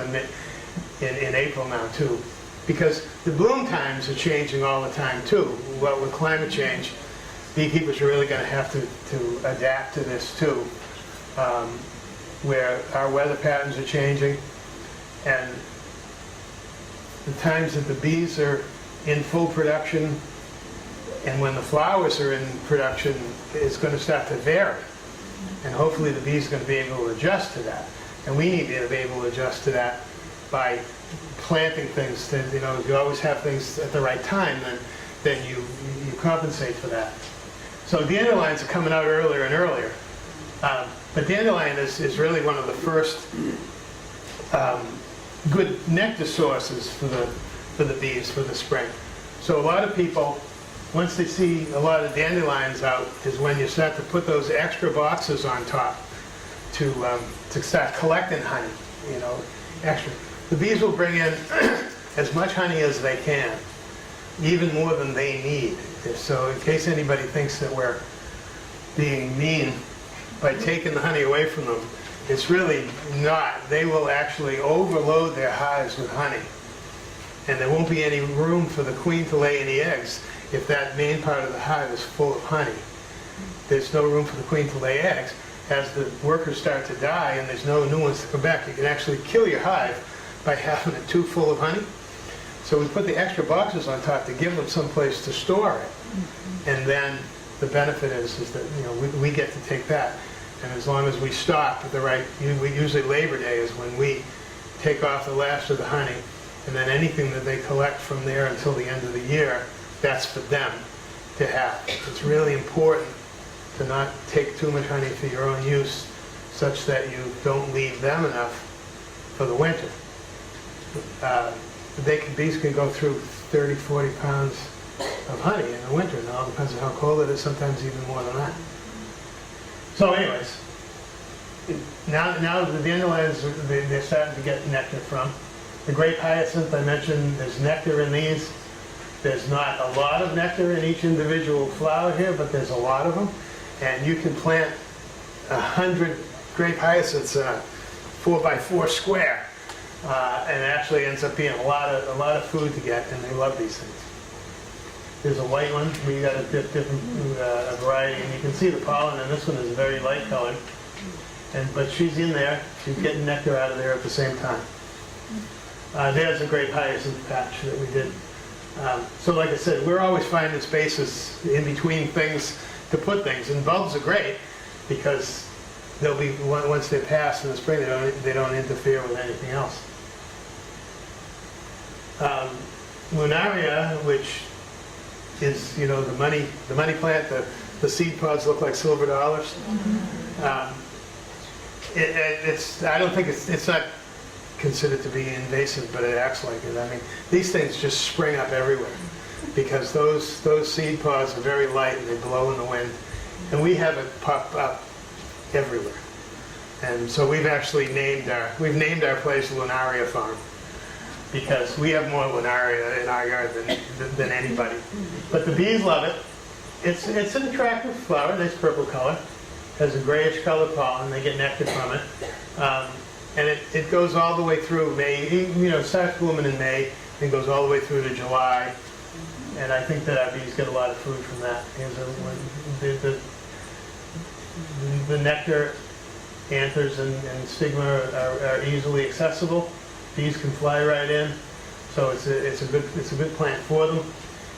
in April now too, because the bloom times are changing all the time too. Well, with climate change, beekeepers are really going to have to adapt to this too, where our weather patterns are changing, and the times that the bees are in full production and when the flowers are in production is going to start to vary. And hopefully the bees are going to be able to adjust to that. And we need to be able to adjust to that by planting things. If you always have things at the right time, then you compensate for that. So dandelions are coming out earlier and earlier. But dandelion is really one of the first good nectar sources for the bees for the spring. So a lot of people, once they see a lot of dandelions out, is when you start to put those extra boxes on top to start collecting honey. Extra. The bees will bring in as much honey as they can, even more than they need. So in case anybody thinks that we're being mean by taking the honey away from them, it's really not. They will actually overload their hives with honey. And there won't be any room for the queen to lay any eggs if that main part of the hive is full of honey. There's no room for the queen to lay eggs. As the workers start to die and there's no new ones to come back, you can actually kill your hive by having it too full of honey. So we put the extra boxes on top to give them some place to store it. And then the benefit is that we get to take that. And as long as we stop at the right, usually Labor Day is when we take off the last of the honey, and then anything that they collect from there until the end of the year, that's for them to have. It's really important to not take too much honey for your own use, such that you don't leave them enough for the winter. Bees can go through 30, 40 pounds of honey in the winter. It all depends on how cold it is, sometimes even more than that. So anyways, now the dandelions, they're starting to get nectar from. The Grape Hyacinth, I mentioned, there's nectar in these. There's not a lot of nectar in each individual flower here, but there's a lot of them. And you can plant 100 Grape Hyacinths in a 4x4 square. And it actually ends up being a lot of food to get, and they love these things. There's a white one where you got a different variety, and you can see the pollen, and this one is very light colored. But she's in there, she's getting nectar out of there at the same time. There's a Grape Hyacinth patch that we did. So like I said, we're always finding spaces in between things to put things. And bulbs are great because they'll be, once they pass in the spring, they don't interfere with anything else. Lunaria, which is, you know, the money plant, the seed pods look like silver dollars. I don't think it's not considered to be invasive, but it acts like it. I mean, these things just spring up everywhere because those seed pods are very light and they blow in the wind, and we have it pop up everywhere. And so we've actually named our place Lunaria Farm because we have more Lunaria in our yard than anybody. But the bees love it. It's an attractive flower, nice purple color. Has a grayish colored pollen. They get nectar from it. And it goes all the way through May. You know, it starts blooming in May and goes all the way through to July. And I think that our bees get a lot of food from that. The nectar, anthers, and stigma are easily accessible. Bees can fly right in, so it's a good plant for them.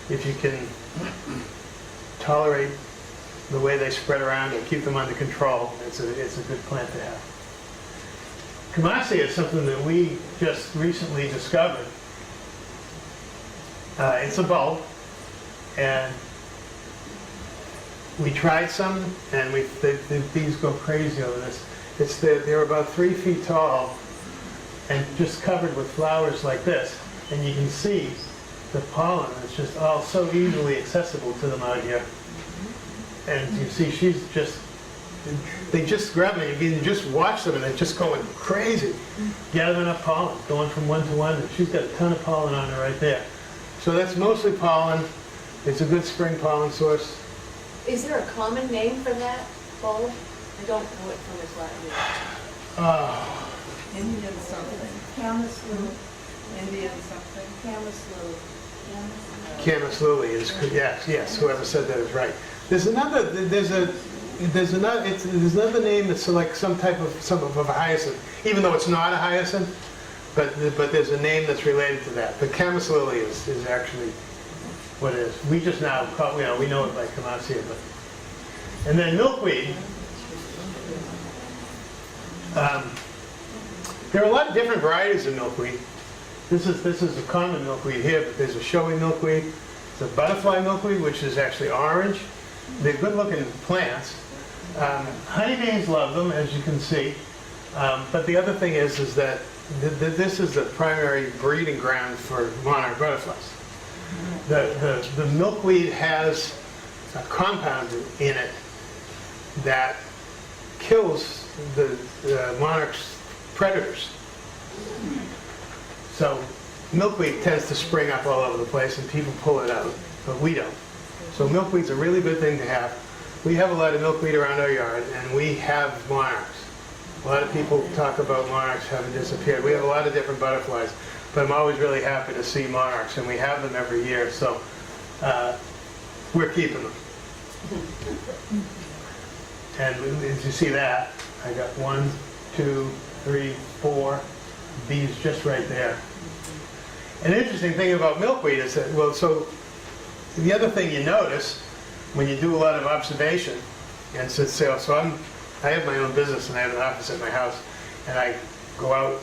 If you can tolerate the way they spread around and keep them under control, it's a good plant to have. Camasia is something that we just recently discovered. It's a bulb, and we tried some, and the bees go crazy over this. They're about 3 feet tall and just covered with flowers like this, and you can see the pollen is just all so easily accessible to them out here. And you see they just grab them, you can just watch them and they're just going crazy, gathering up pollen, going from one to one, and she's got a ton of pollen on her right there. So that's mostly pollen. It's a good spring pollen source. Is there a common name for that bulb? I don't know it from its Latin. Indian something. Camaslu. Indian something. Camaslu. Camas lily is, yes, whoever said that is right. There's another name that's like some of a hyacinth, even though it's not a hyacinth, but there's a name that's related to that. But Camas lily is actually what it is. We just now call, we know it by Camasia, but. And then milkweed. There are a lot of different varieties of milkweed. This is a common milkweed here, but there's a showy milkweed. There's a butterfly milkweed, which is actually orange. They're good-looking plants. Honeybees love them, as you can see. But the other thing is that this is the primary breeding ground for monarch butterflies. The milkweed has a compound in it that kills the monarch's predators. So milkweed tends to spring up all over the place and people pull it out, but we don't. So milkweed's a really good thing to have. We have a lot of milkweed around our yard, and we have monarchs. A lot of people talk about monarchs having disappeared. We have a lot of different butterflies, but I'm always really happy to see monarchs, and we have them every year, so we're keeping them. And as you see that, I got 1, 2, 3, 4 bees just right there. An interesting thing about milkweed is that, so the other thing you notice when you do a lot of observation, and so I have my own business and I have an office at my house, and I go out,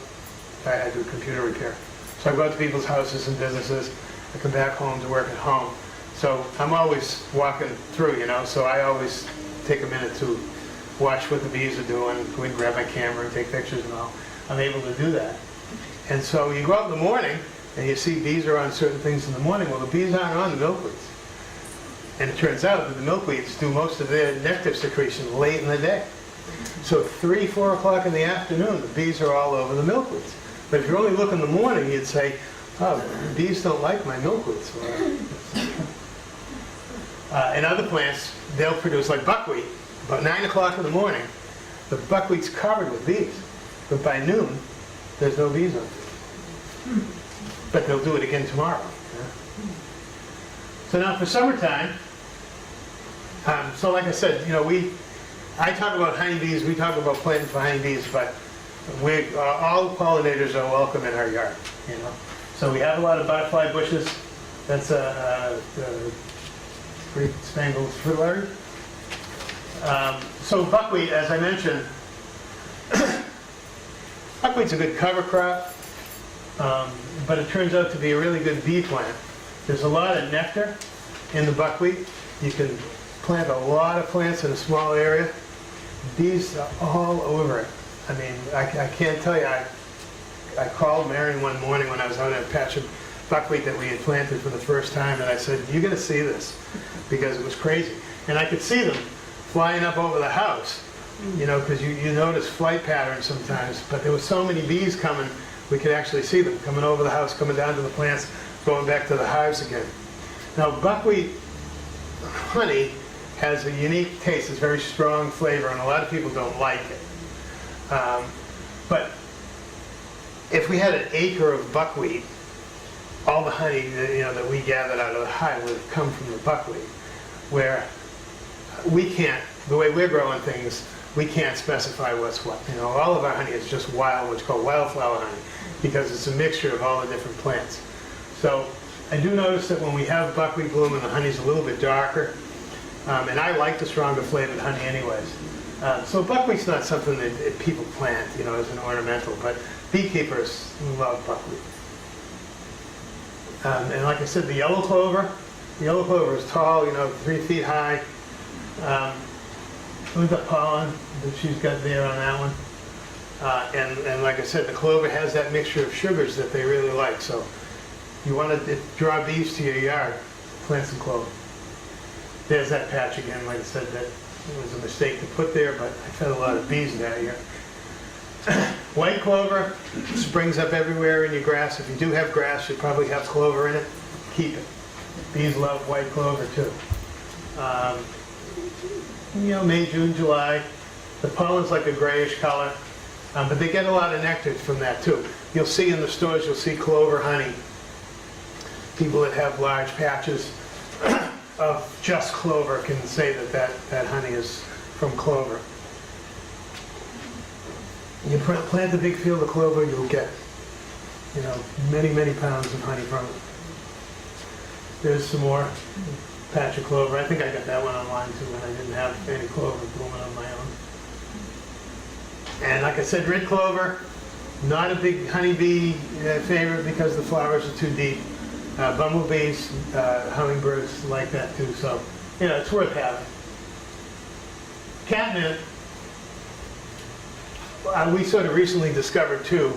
I do computer repair. So I go out to people's houses and businesses, I come back home to work at home. So I'm always walking through, so I always take a minute to watch what the bees are doing, go and grab my camera and take pictures and all. I'm able to do that. And so you go out in the morning and you see bees are on certain things in the morning. Well, the bees aren't on the milkweeds. And it turns out that the milkweeds do most of their nectar secretion late in the day. So 3, 4 o'clock in the afternoon, the bees are all over the milkweeds. But if you only look in the morning, you'd say, oh, the bees don't like my milkweeds. And other plants, they'll produce like buckwheat. About 9 o'clock in the morning, the buckwheat's covered with bees. But by noon, there's no bees on it. But they'll do it again tomorrow. So now for summertime, so like I said, I talk about honeybees, we talk about planting for honeybees, but all pollinators are welcome in our yard. So we have a lot of butterfly bushes. That's a pretty spangled fritillary. So buckwheat, as I mentioned, buckwheat's a good cover crop, but it turns out to be a really good bee plant. There's a lot of nectar in the buckwheat. You can plant a lot of plants in a small area. Bees are all over it. I mean, I can't tell you, I called Marion one morning when I was out at a patch of buckwheat that we had planted for the first time, and I said, you're going to see this, because it was crazy. And I could see them flying up over the house, you know, because you notice flight patterns sometimes, but there were so many bees coming, we could actually see them coming over the house, coming down to the plants, going back to the hives again. Now, buckwheat honey has a unique taste, it's a very strong flavor, and a lot of people don't like it. But if we had an acre of buckwheat, all the honey that we gathered out of the hive would have come from the buckwheat, where we can't, the way we're growing things, we can't specify what's what. You know, all of our honey is just wild, what's called wildflower honey, because it's a mixture of all the different plants. So I do notice that when we have buckwheat bloom, the honey's a little bit darker, and I like the stronger flavored honey anyways. So buckwheat's not something that people plant, you know, as an ornamental, but beekeepers love buckwheat. And like I said, the yellow clover is tall, you know, 3 feet high. We've got pollen that she's got there on that one. And like I said, the clover has that mixture of sugars that they really like. So you want to draw bees to your yard, plant some clover. There's that patch again, like I said, that it was a mistake to put there, but I fed a lot of bees that year. White clover springs up everywhere in your grass. If you do have grass, you probably have clover in it. Keep it. Bees love white clover too. You know, May, June, July. The pollen's like a grayish color, but they get a lot of nectar from that too. You'll see in the stores, you'll see clover honey. People that have large patches of just clover can say that honey is from clover. You plant a big field of clover, you'll get, you know, many, many pounds of honey from it. There's some more patch of clover. I think I got that one online too when I didn't have any clover blooming on my own. And like I said, red clover, not a big honeybee favorite because the flowers are too deep. Bumblebees, hummingbirds like that too, so, you know, it's worth having. Catnip, we sort of recently discovered too,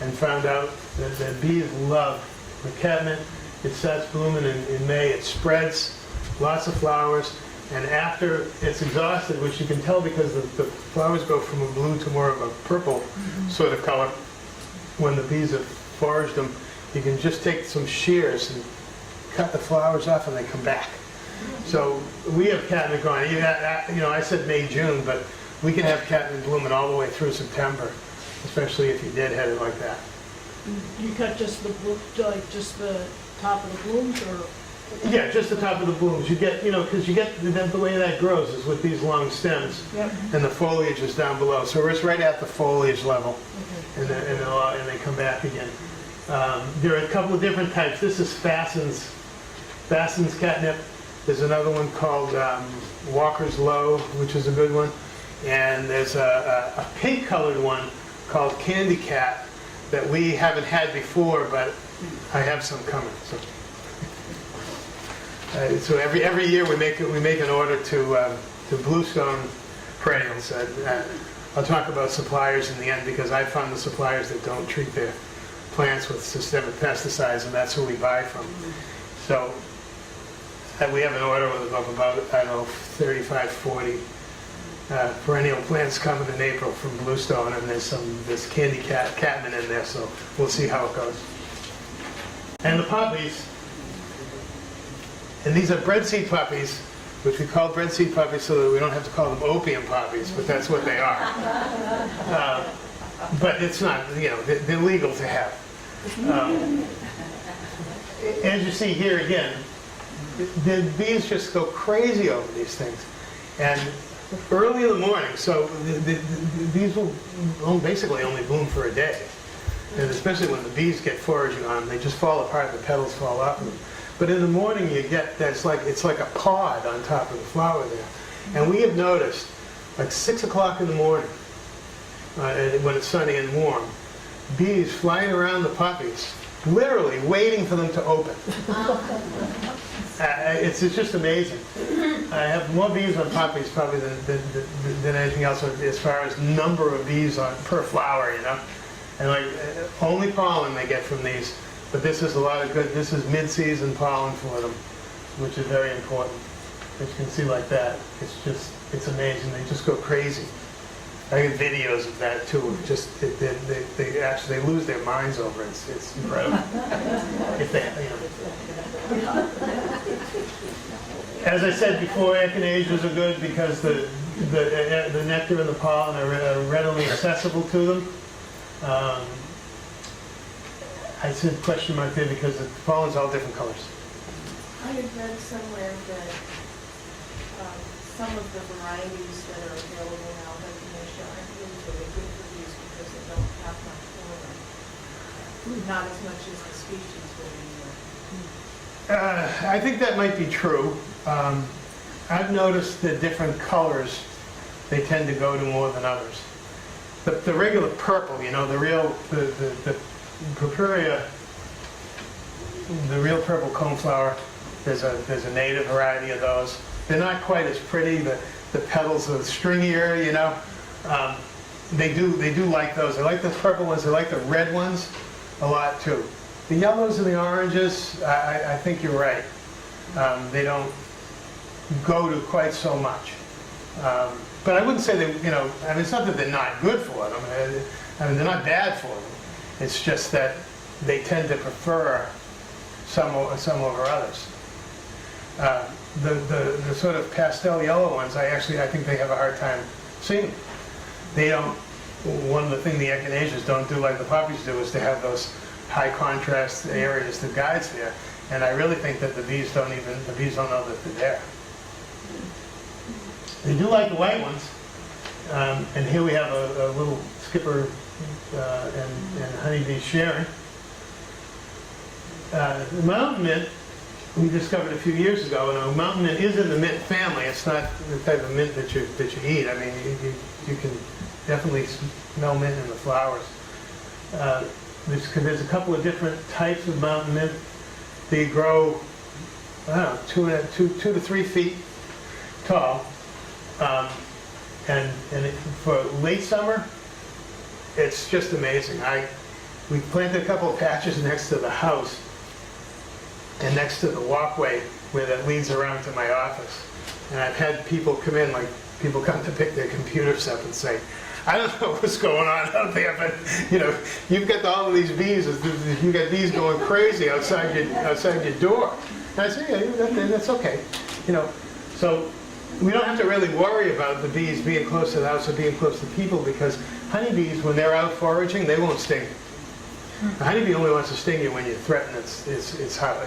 and found out that bees love the catnip. It starts blooming in May. It spreads, lots of flowers, and after it's exhausted, which you can tell because the flowers go from a blue to more of a purple sort of color when the bees have foraged them, you can just take some shears and cut the flowers off and they come back. So we have catnip going, you know, I said May, June, but we can have catnip blooming all the way through September, especially if you deadhead it like that. You cut just the top of the blooms, or? Yeah, just the top of the blooms. You get, you know, because you get the way that grows is with these long stems, and the foliage is down below. So it's right at the foliage level, and they come back again. There are a couple of different types. This is Fason's catnip. There's another one called Walker's Low, which is a good one. And there's a pink-colored one called Candy Cat that we haven't had before, but I have some coming. So every year we make an order to Bluestone Perennials. I'll talk about suppliers in the end because I found the suppliers that don't treat their plants with systemic pesticides, and that's who we buy from. So we have an order of about, I don't know, 35, 40 perennial plants coming in April from Bluestone, and there's Candy Catman in there, so we'll see how it goes. And the poppies, and these are breadseed poppies, which we call breadseed poppies so that we don't have to call them opium poppies, but that's what they are. But it's not, you know, they're legal to have. As you see here again, the bees just go crazy over these things. And early in the morning, so these will basically only bloom for a day. And especially when the bees get foraging on them, they just fall apart, the petals fall off of them. But in the morning you get, it's like a pod on top of the flower there. And we have noticed, like 6 o'clock in the morning, when it's sunny and warm, bees flying around the poppies, literally waiting for them to open. It's just amazing. I have more bees on poppies probably than anything else as far as number of bees per flower, you know. And like only pollen they get from these, but this is a lot of good. This is mid-season pollen for them, which is very important. As you can see like that, it's amazing. They just go crazy. I get videos of that too. Of just they actually lose their minds over it. It's incredible. If they, you know. As I said before, echinaceas are good because the nectar and the pollen are readily accessible to them. I said question mark there because the pollen's all different colors. I had read somewhere that some of the varieties that are available now, like Echinacea, aren't really very good for bees because they don't have much pollen. Not as much as the species will anymore. I think that might be true. I've noticed that different colors they tend to go to more than others. The regular purple, you know, the Purpurea, the real purple coneflower, there's a native variety of those. They're not quite as pretty. The petals are stringier, you know. They do like those. They like the purple ones. They like the red ones a lot too. The yellows and the oranges, I think you're right. They don't go to quite so much. But I wouldn't say they, you know, I mean, it's not that they're not good for them. I mean, they're not bad for them. It's just that they tend to prefer some over others. The sort of pastel yellow ones, I think they have a hard time seeing. They don't. One of the things the echinaceas don't do like the poppies do is to have those high contrast areas, the guides there. And I really think that the bees don't know that they're there. They do like the white ones. And here we have a little skipper and honeybee sharing. The mountain mint we discovered a few years ago, and mountain mint is in the mint family. It's not the type of mint that you eat. I mean, you can definitely smell mint in the flowers. There's a couple of different types of mountain mint. They grow, I don't know, 2 to 3 feet tall. For late summer, it's just amazing. We planted a couple of patches next to the house and next to the walkway where that leads around to my office. And I've had people come in, like people come to pick their computers up and say, I don't know what's going on out there, but you know, you've got all of these bees. You've got bees going crazy outside your door. And I say, yeah, that's okay. You know, so we don't have to really worry about the bees being close to the house or being close to people because honeybees, when they're out foraging, they won't sting you. The honeybee only wants to sting you when you threaten its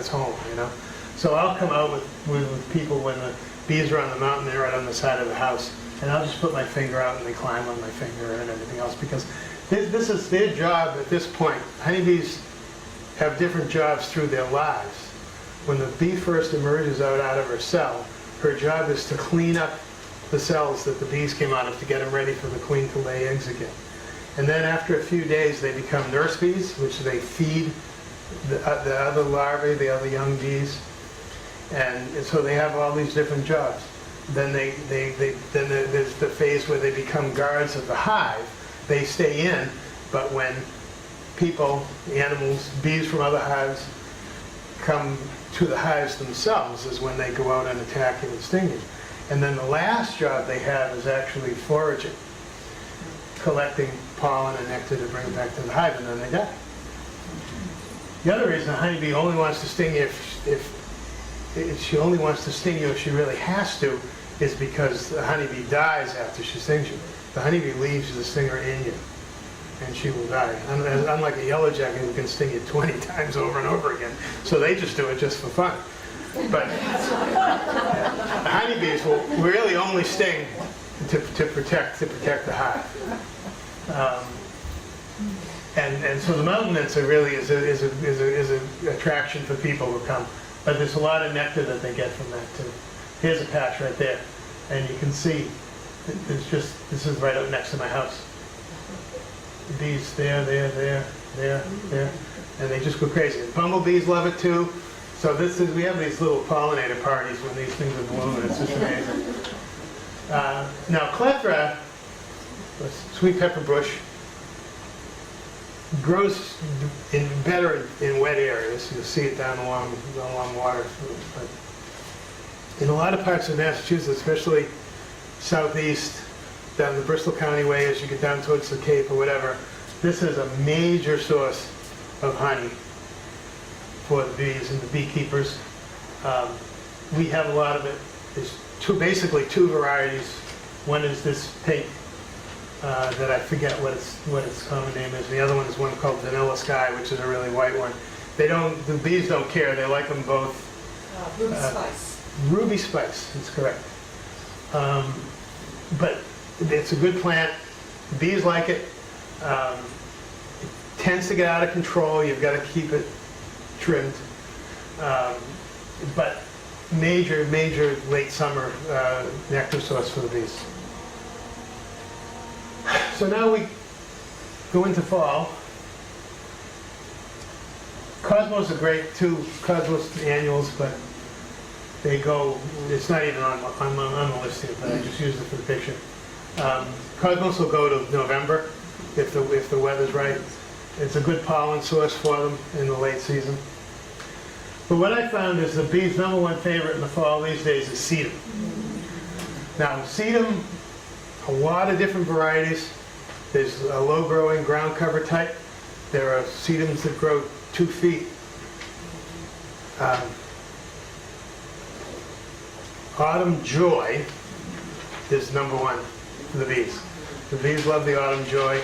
home, you know. So I'll come out with people when the bees are on the mountain, they're right on the side of the house, and I'll just put my finger out and they climb on my finger and everything else because this is their job at this point. Honeybees have different jobs through their lives. When the bee first emerges out of her cell, her job is to clean up the cells that the bees came out of to get them ready for the queen to lay eggs again. And then after a few days, they become nurse bees, which they feed the other larvae, the other young bees. And so they have all these different jobs. Then there's the phase where they become guards of the hive. They stay in, but when people, animals, bees from other hives come to the hives themselves is when they go out and attack and sting you. And then the last job they have is actually foraging, collecting pollen and nectar to bring back to the hive, and then they die. The other reason a honeybee only wants to sting you if she only wants to sting you if she really has to is because the honeybee dies after she stings you. The honeybee leaves the stinger in you, and she will die. Unlike a yellow jacket who can sting you 20 times over and over again. So they just do it just for fun. But the honeybees will really only sting to protect the hive. And so the mountain mints are really is an attraction for people who come. But there's a lot of nectar that they get from that too. Here's a patch right there. And you can see, this is right up next to my house. Bees there, and they just go crazy. And bumblebees love it too. So we have these little pollinator parties when these things are blooming. It's just amazing. Now clethra, a sweet pepper bush, grows better in wet areas. You'll see it down along water. But in a lot of parts of Massachusetts, especially southeast, down the Bristol County way as you get down towards the Cape or whatever, this is a major source of honey for the bees and the beekeepers. We have a lot of it. There's basically two varieties. One is this pink that I forget what its common name is. The other one is one called Vanilla Sky, which is a really white one. The bees don't care. They like them both. Ruby spice. Ruby spice, that's correct. But it's a good plant. The bees like it. It tends to get out of control. You've got to keep it trimmed. But major late summer nectar source for the bees. So now we go into fall. Cosmos are great too. Cosmos annuals, but they go, it's not even on the list here, but I just used it for the picture. Cosmos will go to November if the weather's right. It's a good pollen source for them in the late season. But what I found is the bees' #1 favorite in the fall these days is sedum. Now sedum, a lot of different varieties. There's a low-growing ground cover type. There are sedums that grow 2 feet. Autumn Joy is #1 for the bees. The bees love the Autumn Joy.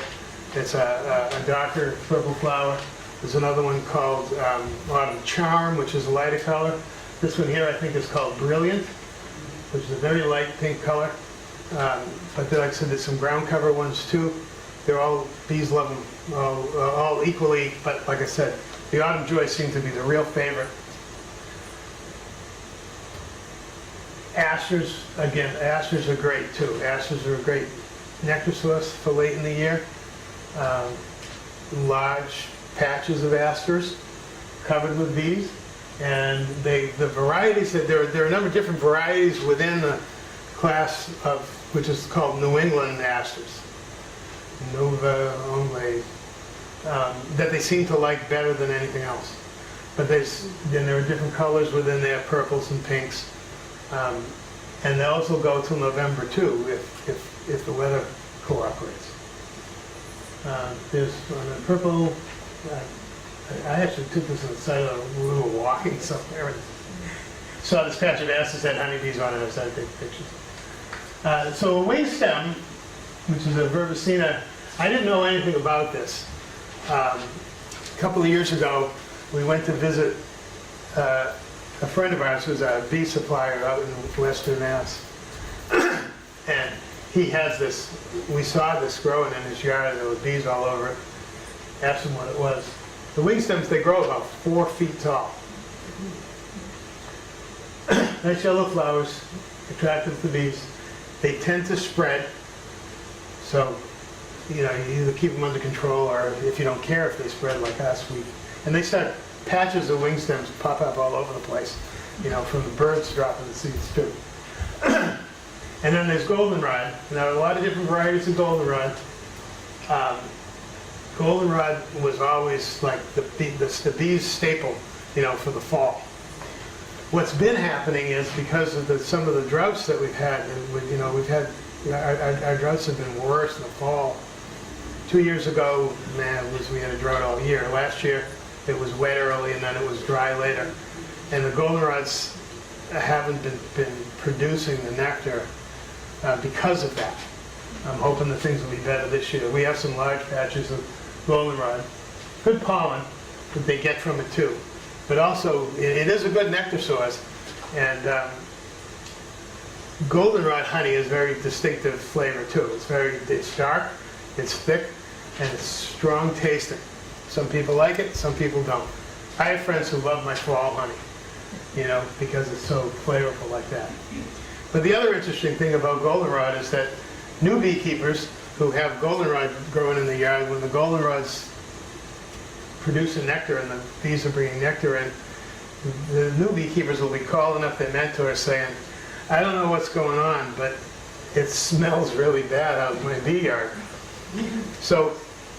It's a darker purple flower. There's another one called Autumn Charm, which is a lighter color. This one here I think is called Brilliant, which is a very light pink color. But like I said, there's some ground cover ones too. Bees love them all equally, but like I said, the Autumn Joy seems to be the real favorite. Asters, again, asters are great too. Asters are a great nectar source for late in the year. Large patches of asters covered with bees, and the varieties there are a number of different varieties within the class of which is called New England asters, Nova only, that they seem to like better than anything else. But then there are different colors within there, purples and pinks, and they also go till November too if the weather cooperates. There's on the purple. I actually took this inside we were walking somewhere and saw this patch of asters that had honeybees on it. I started taking pictures. So a wing stem, which is a verbicina, I didn't know anything about this. A couple of years ago, we went to visit a friend of ours who's a bee supplier out in Western Mass. And he has this, we saw this growing in his yard, and there were bees all over it. Asked him what it was. The wing stems, they grow about 4 feet tall. Nice yellow flowers, attractive to bees. They tend to spread, so you either keep them under control, or if you don't care if they spread like us, and they start, patches of wing stems pop up all over the place, from the birds dropping the seeds too. And then there's goldenrod. Now, a lot of different varieties of goldenrod. Goldenrod was always like the bee's staple, for the fall. What's been happening is because of some of the droughts that we've had, and our droughts have been worse in the fall. 2 years ago, we had a drought all year. Last year, it was wet early and then it was dry later. And the goldenrods haven't been producing the nectar because of that. I'm hoping that things will be better this year. We have some large patches of goldenrod. Good pollen that they get from it too. But also, it is a good nectar source. And goldenrod honey is very distinctive flavor too. It's dark, it's thick, and it's strong tasting. Some people like it, some people don't. I have friends who love my fall honey, because it's so flavorful like that. But the other interesting thing about goldenrod is that new beekeepers who have goldenrod growing in the yard, when the goldenrods producing nectar and the bees are bringing nectar in, the new beekeepers will be calling up their mentors saying, I don't know what's going on, but it smells really bad out of my bee yard. So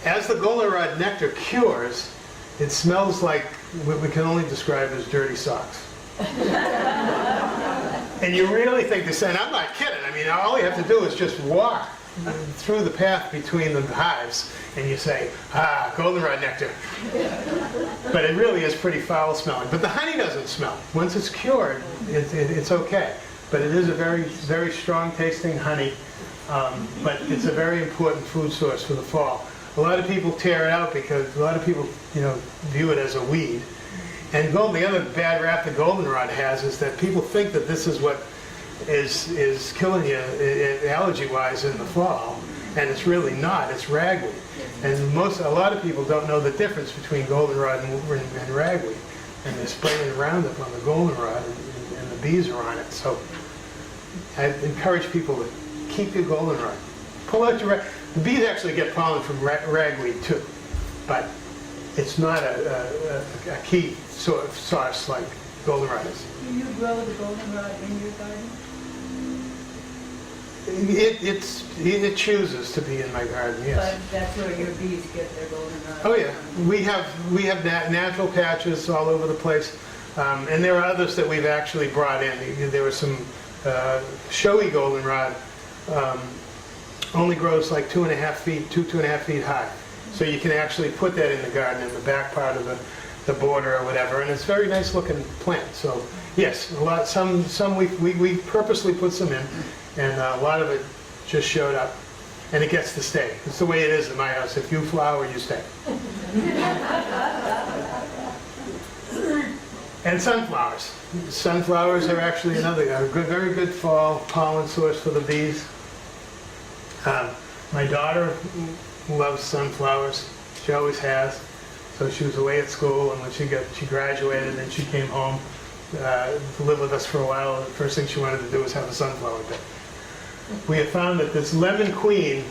as the goldenrod nectar cures, it smells like what we can only describe as dirty socks. And you really think they're saying, I'm not kidding. I mean, all you have to do is just walk through the path between the hives and you say, ah, goldenrod nectar. But it really is pretty foul smelling. But the honey doesn't smell. Once it's cured, it's okay. But it is a very, very strong tasting honey. But it's a very important food source for the fall. A lot of people tear it out because a lot of people, view it as a weed. And the other bad rap the goldenrod has is that people think that this is what is killing you allergy-wise in the fall, and it's really not. It's ragweed. And a lot of people don't know the difference between goldenrod and ragweed. And they're spraying Roundup on the goldenrod, and the bees are on it. So I encourage people to keep your goldenrod. Pull out your the bees actually get pollen from ragweed too, but it's not a key source like goldenrod is. Do you grow the goldenrod in your garden? It chooses to be in my garden, yes. But that's where your bees get their goldenrod. Oh yeah, we have natural patches all over the place, and there are others that we've actually brought in. There was some showy goldenrod, only grows like 2.5 feet high. So you can actually put that in the garden in the back part of the border or whatever, and it's a very nice looking plant. So yes, some we purposely put some in, and a lot of it just showed up, and it gets to stay. It's the way it is in my house. If you flower, you stay. And sunflowers. Sunflowers are actually another very good fall pollen source for the bees. My daughter loves sunflowers. She always has. So she was away at school, and when she graduated and she came home to live with us for a while, the first thing she wanted to do was have a sunflower bed. We have found that this lemon queen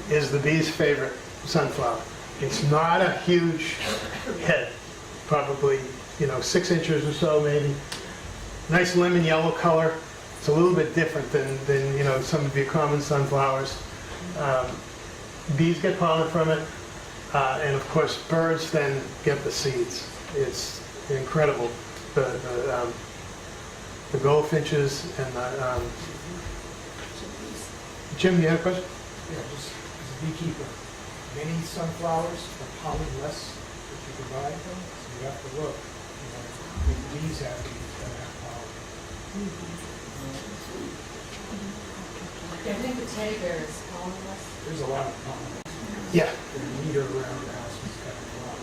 is the bee's favorite sunflower. It's not a huge head, probably 6 inches or so maybe. Nice lemon yellow color. It's a little bit different than some of your common sunflowers. Bees get pollen from it, and of course birds then get the seeds. It's incredible. The goldfinches and the Jim, you had a question? Yeah, just as a beekeeper, many sunflowers are pollen-less that you can buy them, so you have to look. If the bees have these that have pollen. I think the teddy bear is pollenless. There's a lot of pollen. Yeah. The meter around the house has got a lot.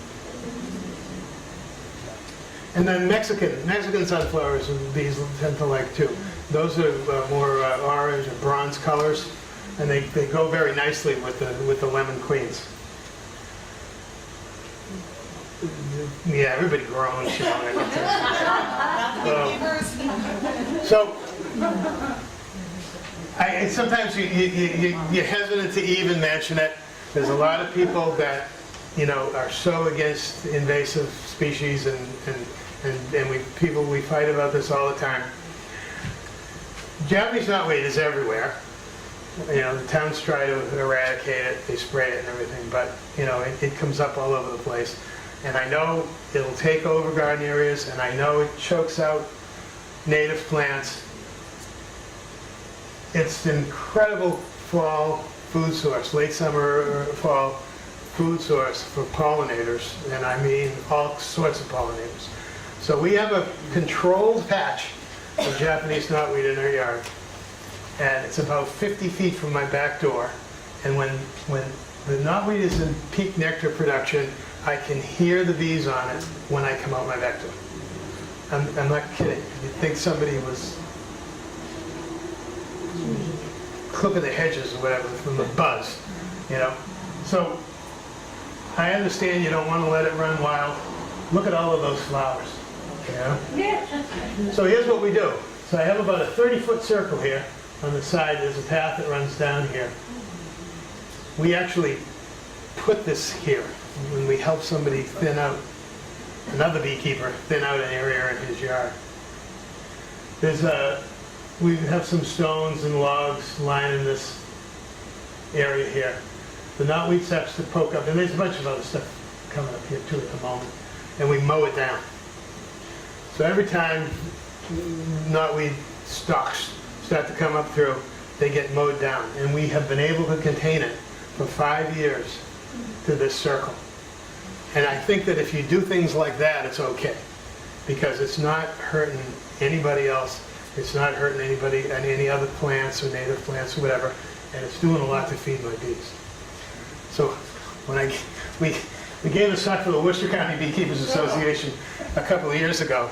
And then Mexican sunflowers and bees tend to like too. Those are more orange and bronze colors, and they go very nicely with the lemon queens. Yeah, everybody groans, So, sometimes you're hesitant to even mention it. There's a lot of people that are so against invasive species, and we fight about this all the time. Japanese knotweed is everywhere. The towns try to eradicate it, they spray it and everything, but it comes up all over the place. And I know it'll take over garden areas, and I know it chokes out native plants. It's an incredible fall food source, late summer or fall food source for pollinators, and I mean all sorts of pollinators. So we have a controlled patch of Japanese knotweed in our yard, and it's about 50 feet from my back door. And when the knotweed is in peak nectar production, I can hear the bees on it when I come out my back door. I'm not kidding. You'd think somebody was clipping the hedges or whatever from the buzz, So I understand you don't want to let it run wild. Look at all of those flowers, Yeah. So here's what we do. So I have about a 30-foot circle here. On the side, there's a path that runs down here. We actually put this here when we help somebody thin out, another beekeeper thin out an area in his yard. We have some stones and logs lining this area here. The knotweed steps to poke up, and there's a bunch of other stuff coming up here too at the moment, and we mow it down. So every time knotweed stalks start to come up through, they get mowed down, and we have been able to contain it for 5 years to this circle. And I think that if you do things like that, it's okay, because it's not hurting anybody else. It's not hurting anybody, any other plants or native plants or whatever, and it's doing a lot to feed my bees. So when we gave this talk for the Worcester County Beekeepers Association a couple of years ago,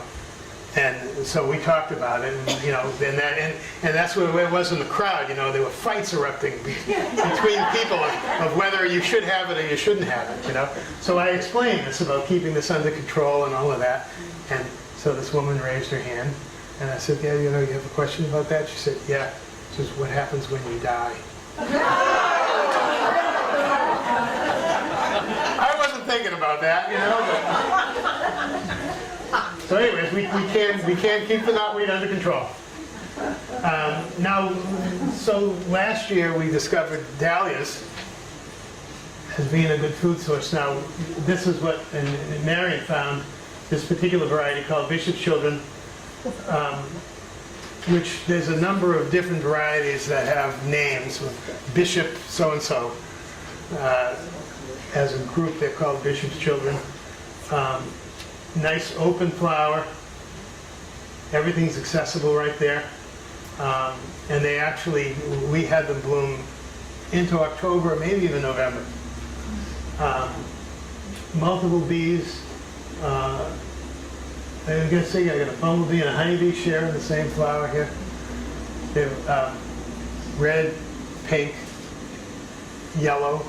and so we talked about it, and that's what it was in the crowd. There were fights erupting between people of whether you should have it or you shouldn't have it. So I explained this about keeping this under control and all of that, and so this woman raised her hand, and I said, "Yeah, you have a question about that?" She said, "Yeah." She says, "What happens when you die?" I wasn't thinking about that, but. So anyways, we can't keep the knotweed under control. So last year we discovered dahlias as being a good food source. Now, this is what, and Marion found this particular variety called Bishop's Children, which there's a number of different varieties that have names. Bishop so-and-so. As a group, they're called Bishop's Children. Nice open flower. Everything's accessible right there. And we had them bloom into October, maybe even November. Multiple bees. I'm going to say I got a bumblebee and a honeybee sharing the same flower here. They're red, pink, yellow,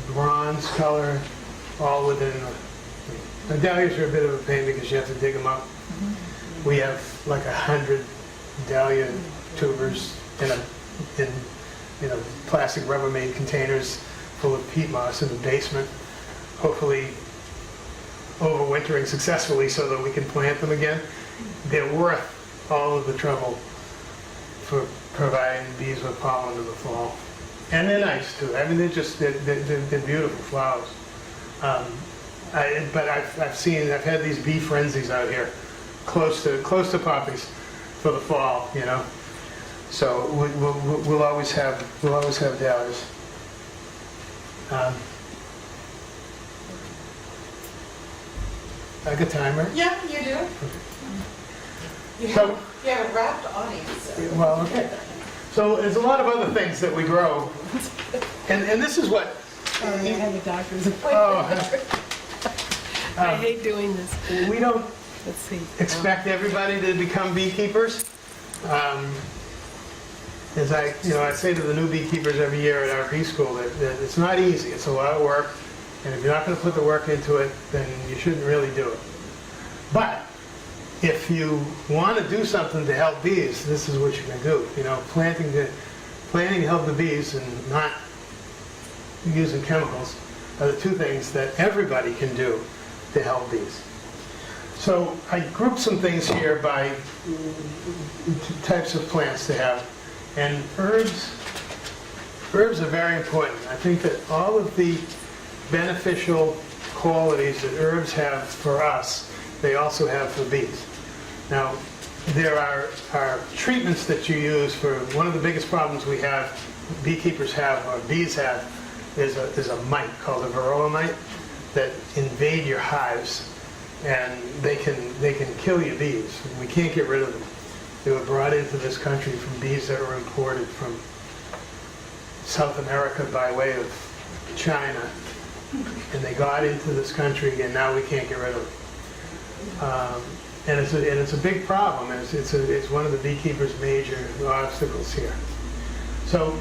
bronze color, all within the dahlias are a bit of a pain because you have to dig them up. We have like 100 dahlia tubers in plastic Rubbermaid containers full of peat moss in the basement, hopefully overwintering successfully so that we can plant them again. They're worth all of the trouble for providing bees with pollen in the fall. And they're nice too. I mean, they're beautiful flowers. But I've had these bee frenzies out here, close to poppies for the fall, So we'll always have dahlias. I got time, right? Yeah, you do. You So- have a rapt audience. Well, okay. So there's a lot of other things that we grow, and this is what. Sorry, I had a doctor's appointment. Oh, I hate doing this. we don't Let's see. expect everybody to become beekeepers. As I say to the new beekeepers every year at our bee school that it's not easy. It's a lot of work, and if you're not going to put the work into it, then you shouldn't really do it. But if you want to do something to help bees, this is what you can do. Planting to help the bees and not using chemicals are the two things that everybody can do to help bees. So I grouped some things here by types of plants to have. And herbs are very important. I think that all of the beneficial qualities that herbs have for us, they also have for bees. Now, there are treatments that you use for one of the biggest problems we have, beekeepers have, or bees have, is a mite called a varroa mite that invade your hives, and they can kill your bees. We can't get rid of them. They were brought into this country from bees that were imported from South America by way of China, and they got into this country, and now we can't get rid of them. And it's a big problem, and it's one of the beekeepers' major obstacles here. So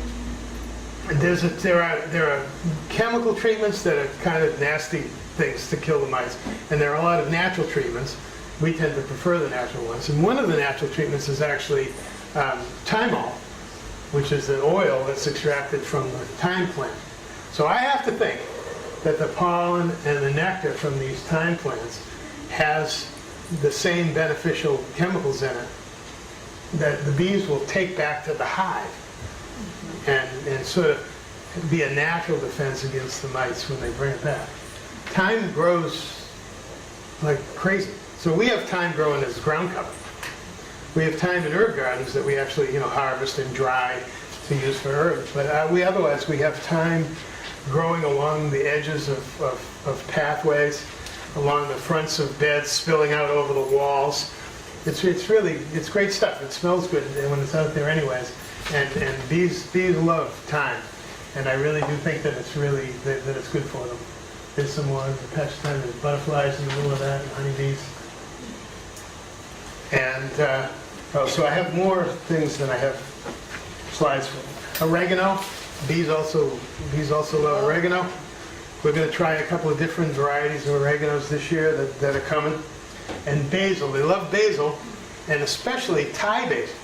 there are chemical treatments that are kind of nasty things to kill the mites, and there are a lot of natural treatments, we tend to prefer the natural ones. And one of the natural treatments is actually thymol, which is an oil that's extracted from the thyme plant. So I have to think that the pollen and the nectar from these thyme plants has the same beneficial chemicals in it that the bees will take back to the hive and sort of be a natural defense against the mites when they bring it back. Thyme grows like crazy. So we have thyme growing as ground cover. We have thyme in herb gardens that we actually, harvest and dry to use for herbs. But otherwise we have thyme growing along the edges of pathways, along the fronts of beds, spilling out over the walls. It's great stuff. It smells good when it's out there anyways. And bees love thyme. And I really do think that it's that it's good for them. There's some more of the patch thyme. There's butterflies in the middle of that, and honeybees. And so I have more things than I have slides for. Oregano. Bees also love oregano. We're going to try a couple of different varieties of oreganos this year that are coming. And basil. They love basil, and especially Thai basil.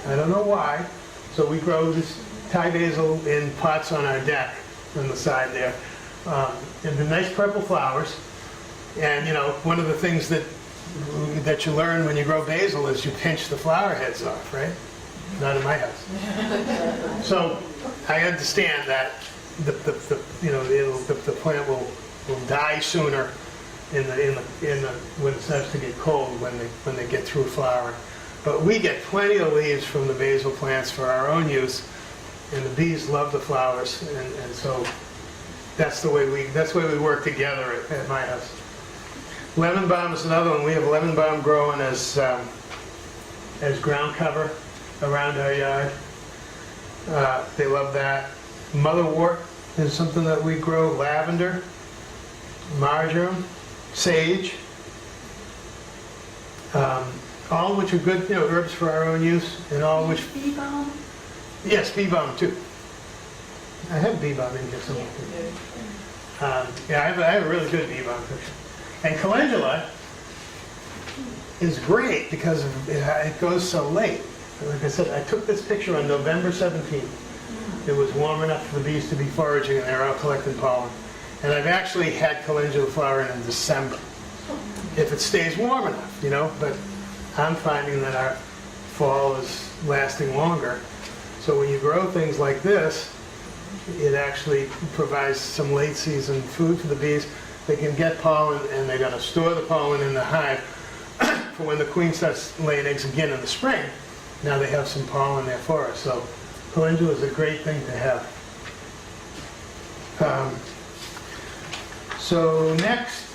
I don't know why. So we grow this Thai basil in pots on our deck on the side there. And the nice purple flowers. And one of the things that you learn when you grow basil is you pinch the flower heads off, right? Not in my house. So I understand that the plant will die sooner when it starts to get cold, when they get through flowering. But we get plenty of leaves from the basil plants for our own use, and the bees love the flowers, and so that's the way we work together at my house. Lemon balm is another one. We have lemon balm growing as ground cover around our yard. They love that. Motherwort is something that we grow. Lavender, marjoram, sage, all which are good, herbs for our own use, and all which. Bee balm? Yes, bee balm too. I have bee balm in here somewhere too. I have a really good bee balm picture. And calendula is great because it goes so late. Like I said, I took this picture on November 17th. It was warm enough for the bees to be foraging, and they're out collecting pollen. And I've actually had calendula flowering in December, if it stays warm enough, but I'm finding that our fall is lasting longer. So when you grow things like this, it actually provides some late season food for the bees. They can get pollen, and they're going to store the pollen in the hive for when the queen starts laying eggs again in the spring. Now they have some pollen there for us. So calendula is a great thing to have. So next,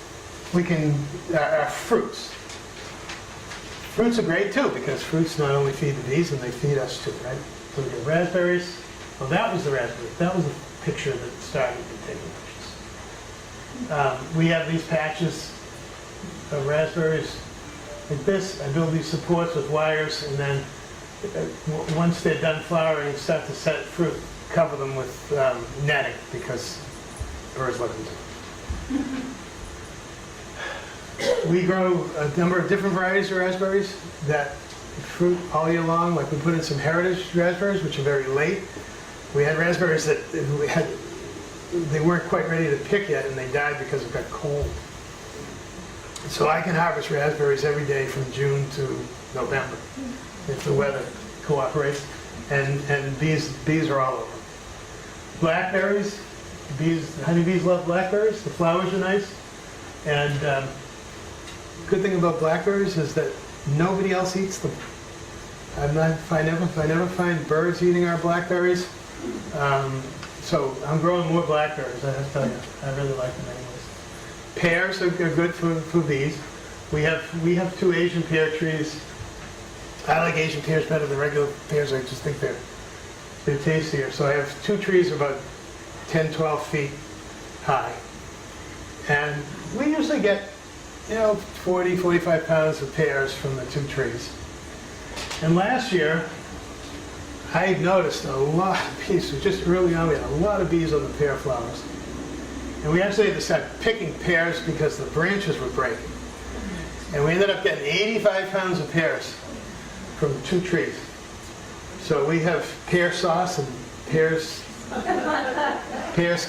we can, our fruits. Fruits are great too, because fruits not only feed the bees, and they feed us too, right? So we have raspberries. Well, that was the raspberry. That was the picture that started me taking pictures. We have these patches of raspberries like this. I build these supports with wires, and then once they're done flowering and start to set fruit, cover them with netting, because birds love them. We grow a number of different varieties of raspberries that fruit all year long. Like we put in some heritage raspberries, which are very late. We had raspberries that they weren't quite ready to pick yet, and they died because it got cold. So I can harvest raspberries every day from June to November if the weather cooperates, and bees are all over. Blackberries, honeybees love blackberries. The flowers are nice, and good thing about blackberries is that nobody else eats them. I never find birds eating our blackberries. So I'm growing more blackberries, I have to tell you. I really like them anyways. Pears are good for bees. We have 2 Asian pear trees. I like Asian pears better than regular pears. I just think they're tastier. So I have 2 trees about 10, 12 feet high. And we usually get, 40, 45 pounds of pears from the 2 trees. And last year, I noticed a lot of bees. Just early on, we had a lot of bees on the pear flowers. And we actually had to start picking pears because the branches were breaking. And we ended up getting 85 pounds of pears from 2 trees. So we have pear sauce and pears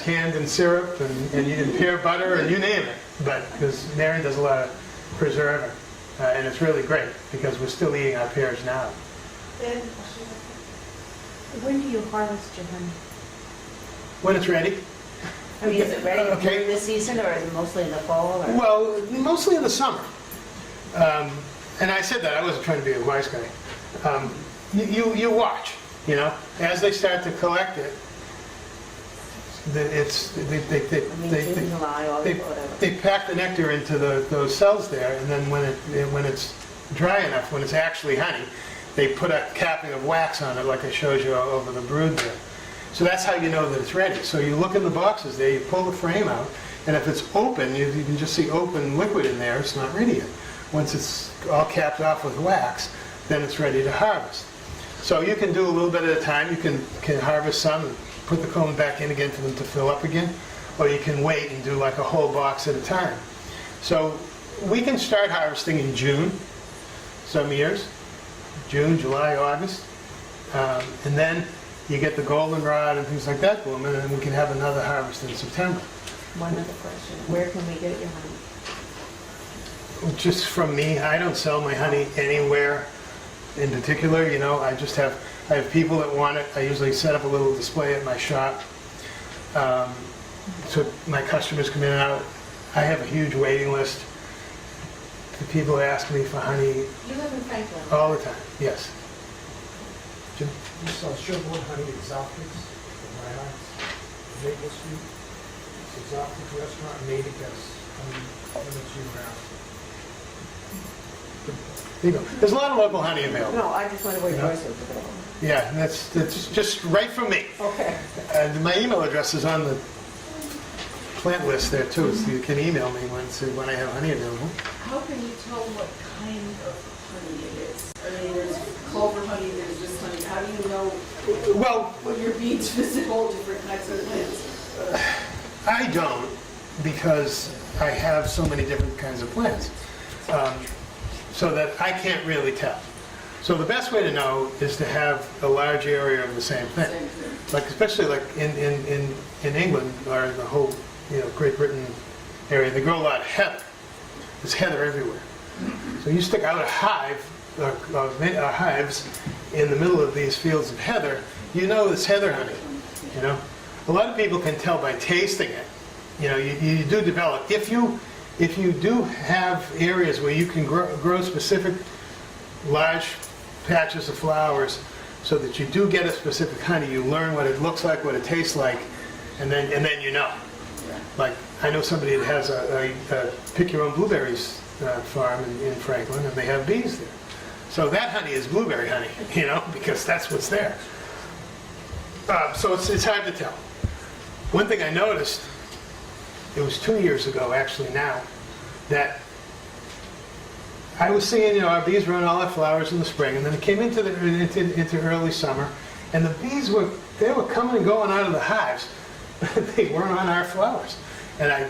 canned in syrup and pear butter and you name it. But because Mary does a lot of preserving. And it's really great because we're still eating our pears now. And When do you harvest your honey? When it's ready. I mean, is it ready Okay. during the season, or is it mostly in the fall? Or? Well, mostly in the summer. And I said that, I wasn't trying to be a wise guy. You watch, as they start to collect it, June, July, August, whatever. they pack the nectar into those cells there, and then when it's dry enough, when it's actually honey, they put a capping of wax on it, like I showed you over the brood there. So that's how you know that it's ready. So you look in the boxes there, you pull the frame out, and if it's open, you can just see open liquid in there, it's not ready yet. Once it's all capped off with wax, then it's ready to harvest. So you can do a little bit at a time. You can harvest some and put the comb back in again for them to fill up again, or you can wait and do like a whole box at a time. So we can start harvesting in June, some years, June, July, August, and then you get the goldenrod and things like that blooming, and then we can have another harvest in September. One other question. Where can we get your honey? Just from me, I don't sell my honey anywhere in particular, I have people that want it. I usually set up a little display at my shop. So my customers come in and out. I have a huge waiting list. The people ask me for honey you live in Franklin. all the time, yes. Jim? You sell Sherborn honey at Zalfrid's, in my house, Maple Street. It's a Zalfrid's restaurant, made it, yes, honey, limits you around. There you go. There's a lot of local honey available. No, I just wonder where Yeah. yours is available. Yeah, that's just right from me. Okay. And my email address is on the plant list there too, so you can email me when I have honey available. How can you tell what kind of honey it is? I mean, there's clover honey, there's this honey. How do you know Well, what your bees visit all different types of plants? I don't, because I have so many different kinds of plants, so that I can't really tell. So the best way to know is to have a large area of the same thing. Same thing. Like especially like in England or the whole Great Britain area, they grow a lot of heather. There's heather everywhere. So you stick out a hive, hives in the middle of these fields of heather, it's heather honey. A lot of people can tell by tasting it. You do develop. If you do have areas where you can grow specific large patches of flowers, so that you do get a specific honey, you learn what it looks like, what it tastes like, and then you know. Like I know somebody that has a pick your own blueberries farm in Franklin, and they have bees there. So that honey is blueberry honey, because that's what's there. So it's hard to tell. One thing I noticed, it was 2 years ago actually now, that I was seeing, our bees run all their flowers in the spring, and then it came into early summer, and the bees were coming and going out of the hives, but they weren't on our flowers. And I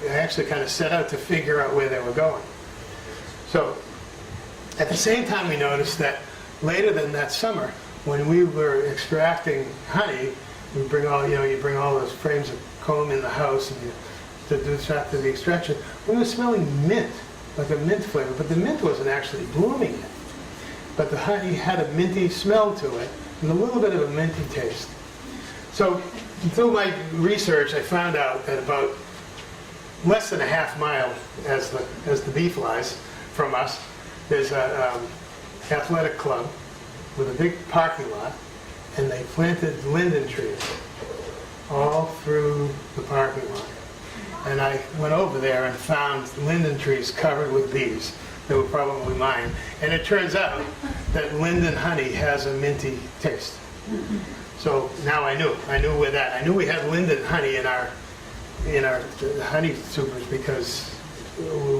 actually kind of set out to figure out where they were going. So at the same time, we noticed that later than that summer, when we were extracting honey, you bring all those frames of comb in the house and to do the extraction, we were smelling mint, like a mint flavor, but the mint wasn't actually blooming yet. But the honey had a minty smell to it and a little bit of a minty taste. So through my research, I found out that about less than a half mile as the bee flies from us, there's a athletic club with a big parking lot, and they planted linden trees all through the parking lot. And I went over there and found linden trees covered with bees. They were probably mine. And it turns out that linden honey has a minty taste. So now I knew where that. I knew we had linden honey in our honey supers because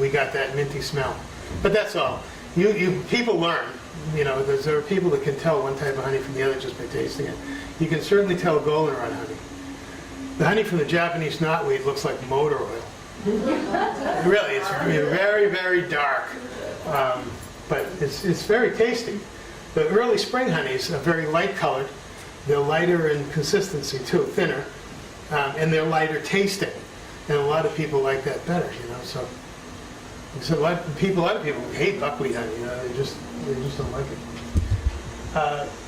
we got that minty smell. But that's all. People learn. There are people that can tell one type of honey from the other just by tasting it. You can certainly tell goldenrod honey. The honey from the Japanese knotweed looks like motor oil. Really, it's very, very dark. But it's very tasty. The early spring honeys are very light colored. They're lighter in consistency too, thinner, and they're lighter tasting. And a lot of people like that better, you know. So a lot of people hate buckwheat honey. You know, they just don't like it.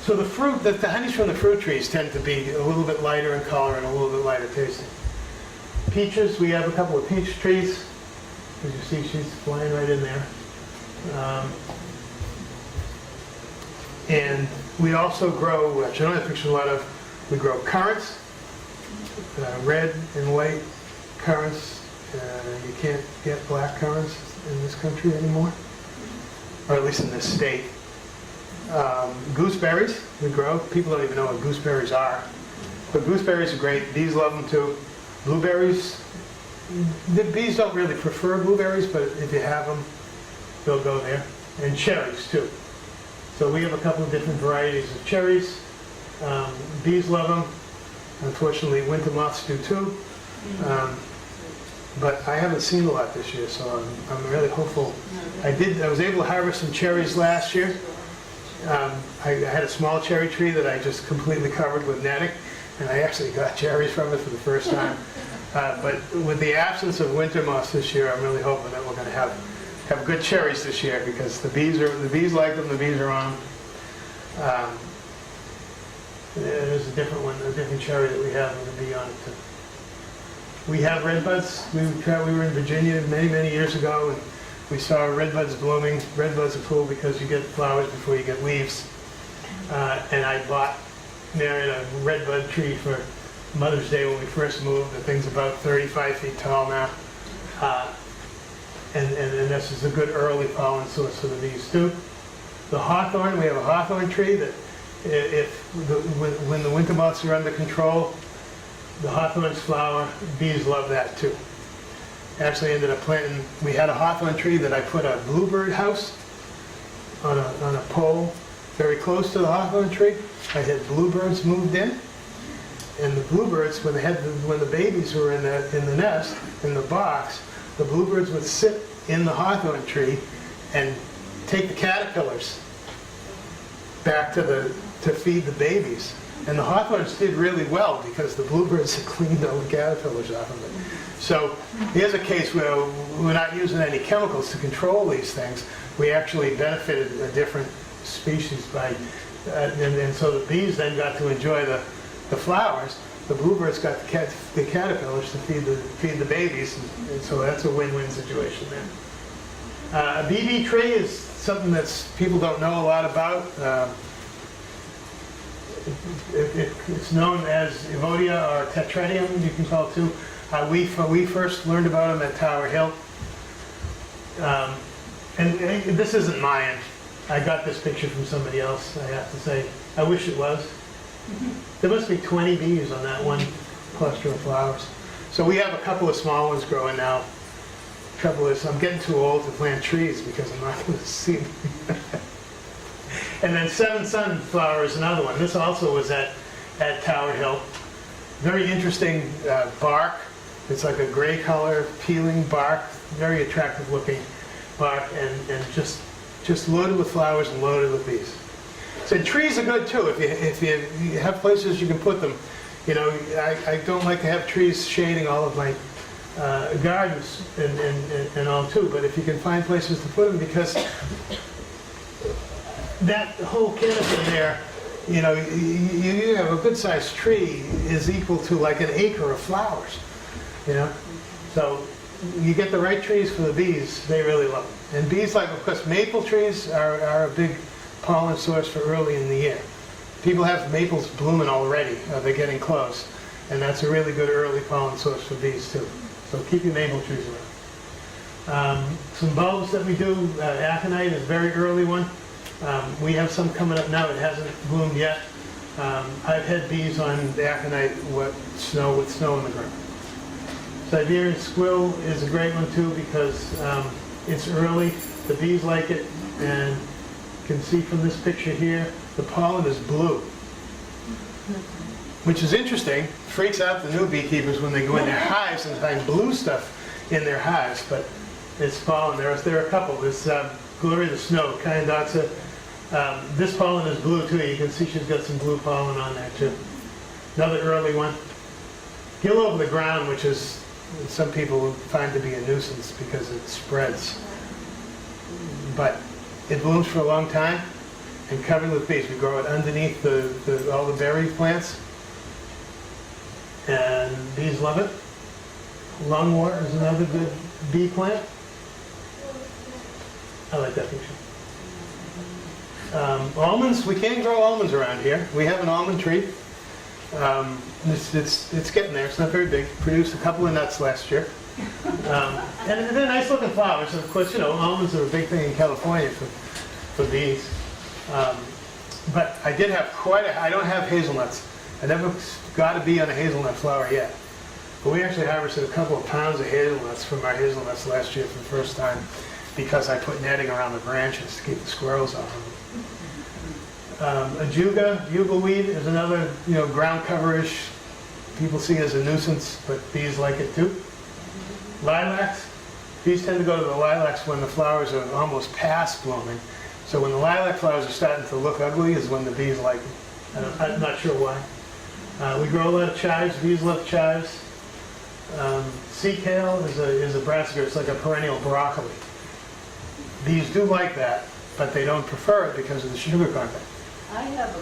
So the fruit, the honeys from the fruit trees tend to be a little bit lighter in color and a little bit lighter tasting. Peaches, we have a couple of peach trees. As you see, she's flying right in there. And we also grow, which I don't have pictures a lot of, we grow currants, red and white currants. You can't get black currants in this country anymore, or at least in this state. Gooseberries we grow. People don't even know what gooseberries are, but gooseberries are great. Bees love them too. Blueberries, the bees don't really prefer blueberries, but if you have them, they'll go there. And cherries too. So we have a couple of different varieties of cherries. Bees love them. Unfortunately, winter moths do too. But I haven't seen a lot this year, so I'm really hopeful. I was able to harvest some cherries last year. I had a small cherry tree that I just completely covered with netting, and I actually got cherries from it for the first time. But with the absence of winter moths this year, I'm really hoping that we're going to have good cherries this year, because the bees like them. The bees are on them. There's a different one, a different cherry that we have with a bee on it too. We have redbuds. We were in Virginia many years ago, and we saw redbuds blooming. Redbuds are cool because you get flowers before you get leaves. And I bought Marion a redbud tree for Mother's Day when we first moved. The thing's about 35 feet tall now. And this is a good early pollen source for the bees too. The hawthorn, we have a hawthorn tree that when the winter moths are under control, the hawthorns flower. Bees love that too. Actually ended up planting, we had a hawthorn tree that I put a bluebird house on a pole very close to the hawthorn tree. I had bluebirds moved in, and the bluebirds, when the babies were in the nest, in the box, the bluebirds would sit in the hawthorn tree and take the caterpillars back to feed the babies. And the hawthorns did really well because the bluebirds had cleaned all the caterpillars off of it. So here's a case where we're not using any chemicals to control these things. We actually benefited a different species by, and so the bees then got to enjoy the flowers. The bluebirds got the caterpillars to feed the babies, and so that's a win-win situation there. A BB tree is something that people don't know a lot about. It's known as Evodia or Tetradium, you can call it too. We first learned about them at Tower Hill. And this isn't mine. I got this picture from somebody else, I have to say. I wish it was. There must be 20 bees on that one cluster of flowers. So we have a couple of small ones growing now. Trouble is, I'm getting too old to plant trees because I'm not going to see them. And then Seven Sunflower is another one. This also was at Tower Hill. Very interesting bark. It's like a gray color, peeling bark. Very attractive looking bark, and just loaded with flowers and loaded with bees. So trees are good too if you have places you can put them. You know, I don't like to have trees shading all of my gardens and all too, but if you can find places to put them, because that whole canopy there, you know, you have a good sized tree is equal to like an acre of flowers, you know. So you get the right trees for the bees, they really love them. And bees like, of course, maple trees are a big pollen source for early in the year. People have maples blooming already, they're getting close, and that's a really good early pollen source for bees too. So keep your maple trees around. Some bulbs that we do, aconite is a very early one. We have some coming up now. It hasn't bloomed yet. I've had bees on the aconite with snow in the ground. Siberian squill is a great one too because it's early. The bees like it, and you can see from this picture here, the pollen is blue, which is interesting. Freaks out the new beekeepers when they go in their hives and find blue stuff in their hives, but it's pollen. There are a couple. There's Glory of the Snow, Kyandoxa. This pollen is blue too. You can see she's got some blue pollen on there too. Another early one. Gill over the ground, which is some people would find to be a nuisance because it spreads. But it blooms for a long time and covered with bees. We grow it underneath all the berry plants. And bees love it. Lungwort is another good bee plant. I like that picture. Almonds, we can't grow almonds around here. We have an almond tree. It's getting there. It's not very big. Produced a couple of nuts last year. And they're nice looking flowers. And of course, almonds are a big thing in California for bees. But I did have I don't have hazelnuts. I never got a bee on a hazelnut flower yet. But we actually harvested a couple of pounds of hazelnuts from our hazelnuts last year for the first time because I put netting around the branches to keep the squirrels off of them. A Juga, bugleweed is another, ground coverish. People see as a nuisance, but bees like it too. Lilacs, bees tend to go to the lilacs when the flowers are almost past blooming. So when the lilac flowers are starting to look ugly is when the bees like them. I'm not sure why. We grow a lot of chives. Bees love chives. Sea kale is a brassica. It's like a perennial broccoli. Bees do like that, but they don't prefer it because of the sugar content. I have a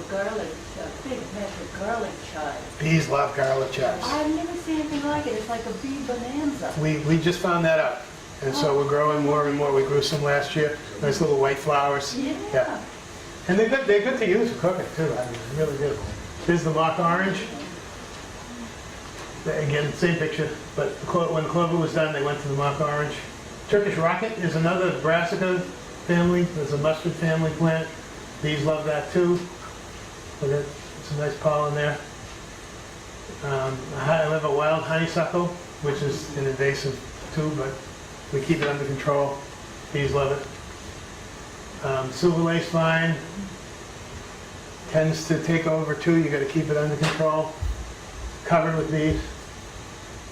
big patch of garlic chive. Bees love garlic chives. I've never seen anything like it. It's like a bee bonanza. We just found that out. And so we're growing more and more. We grew some last year. Nice little white flowers. Yeah. And they're good to use for cooking too. I mean, really good. Here's the mock orange. Again, same picture, but when clover was done, they went to the mock orange. Turkish rocket is another brassica family. There's a mustard family plant. Bees love that too. Look at some nice pollen there. I have a wild honeysuckle, which is an invasive too, but we keep it under control. Bees love it. Silver lace vine tends to take over too. You got to keep it under control. Covered with bees.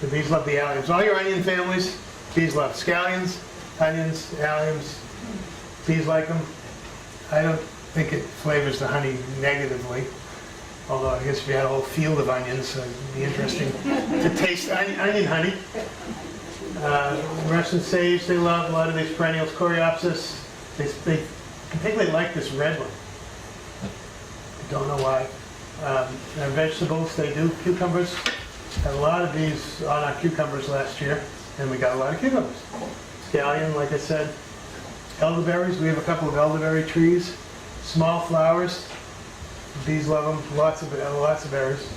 The bees love the alliums. All your onion families, bees love scallions, onions, alliums. Bees like them. I don't think it flavors the honey negatively. Although I guess if you had a whole field of onions, it'd be interesting to taste onion honey. Russian sage, they love a lot of these perennials. Coreopsis, they particularly like this red one. Don't know why. Vegetables, they do. Cucumbers, had a lot of these on our cucumbers last year, and we got a lot of cucumbers. Scallion, like I said. Elderberries, we have a couple of elderberry trees. Small flowers, bees love them. Lots of berries.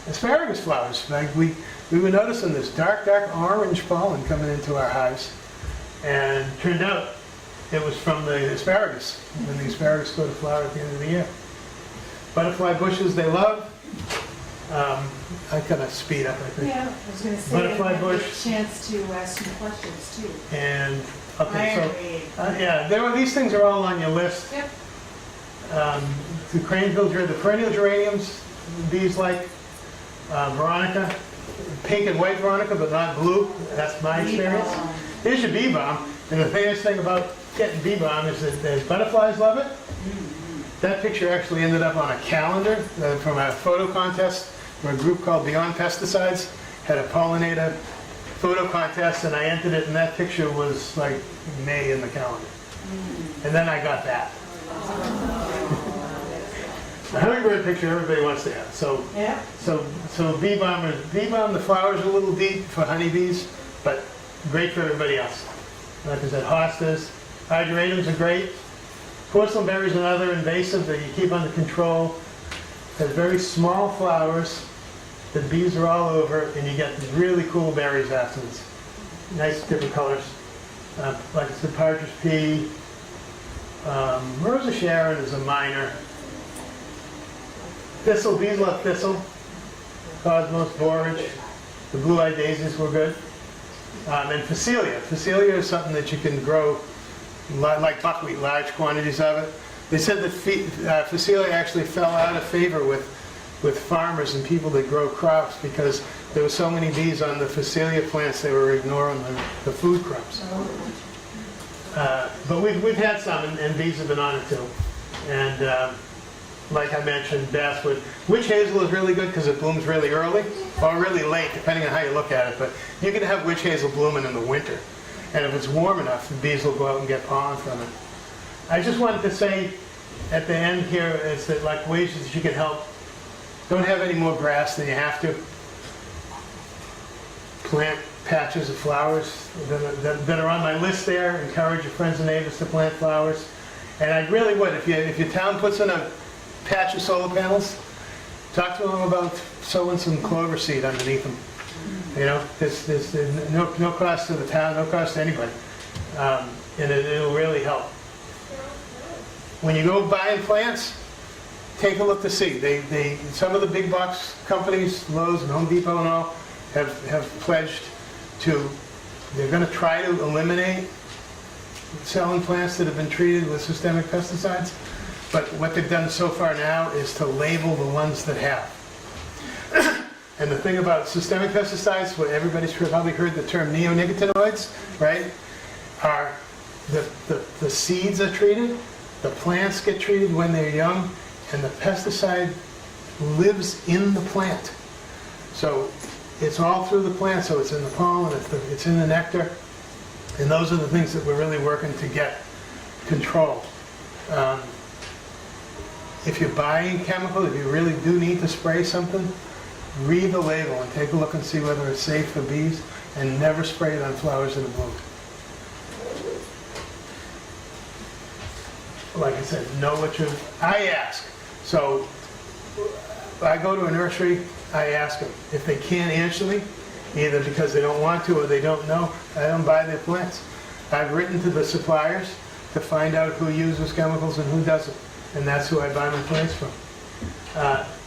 Asparagus flowers, like we were noticing this dark orange pollen coming into our hives, and turned out it was from the asparagus, when the asparagus go to flower at the end of the year. Butterfly bushes, they love. I kind of speed up, I think. Yeah, I was going to say, Butterfly bush. a chance to ask some questions too. And, okay, Ironweed. so, these things are all on your list. Yep. The the perennial geraniums, bees like Veronica, pink and white Veronica, but not blue. That's my experience. Balm. Here's your bee balm, and the famous thing about getting bee balm is that butterflies love it. That picture actually ended up on a calendar from a photo contest where a group called Beyond Pesticides had a pollinator photo contest, and I entered it, and that picture was like May in the calendar. And then I got that. The hummingbird picture everybody wants to have. So bee balm, the flowers are a little deep for honeybees, but great for everybody else. Like I said, hostas, hydrangeums are great. Porcelain berry is another invasive that you keep under control. Has very small flowers. The bees are all over, and you get these really cool berries afterwards. Nice different colors. Like I said, partridge pea. Rosa Sharon is a minor. Thistle, bees love thistle. Cosmos, borage. The blue-eyed daisies were good. And Phacelia. Phacelia is something that you can grow like buckwheat, large quantities of it. They said that Phacelia actually fell out of favor with farmers and people that grow crops because there were so many bees on the Phacelia plants they were ignoring the food crops. But we've had some, and bees have been on it too. And like I mentioned, basswood. Witch hazel is really good because it blooms really early, or really late, depending on how you look at it. But you can have witch hazel blooming in the winter. And if it's warm enough, the bees will go out and get pollen from it. I just wanted to say at the end here is that, like, ways that you can help. Don't have any more grass than you have to. Plant patches of flowers that are on my list there. Encourage your friends and neighbors to plant flowers. And I really would, if your town puts in a patch of solar panels, talk to them about sowing some clover seed underneath them. You know, there's no cost to the town, no cost to anybody. And it'll really help. When you go buying plants, take a look to see. Some of the big box companies, Lowe's and Home Depot and all, have pledged to, they're going to try to eliminate selling plants that have been treated with systemic pesticides. But what they've done so far now is to label the ones that have. And the thing about systemic pesticides, what everybody's probably heard the term neonicotinoids, right? Are the seeds are treated, the plants get treated when they're young, and the pesticide lives in the plant. So it's all through the plant, so it's in the pollen, it's in the nectar, and those are the things that we're really working to get control. If you're buying chemical, if you really do need to spray something, read the label and take a look and see whether it's safe for bees, and never spray it on flowers that are blooming. Like I said, know what I ask. So I go to a nursery, I ask them. If they can't answer me, either because they don't want to or they don't know, I don't buy their plants. I've written to the suppliers to find out who uses chemicals and who doesn't, and that's who I buy my plants from.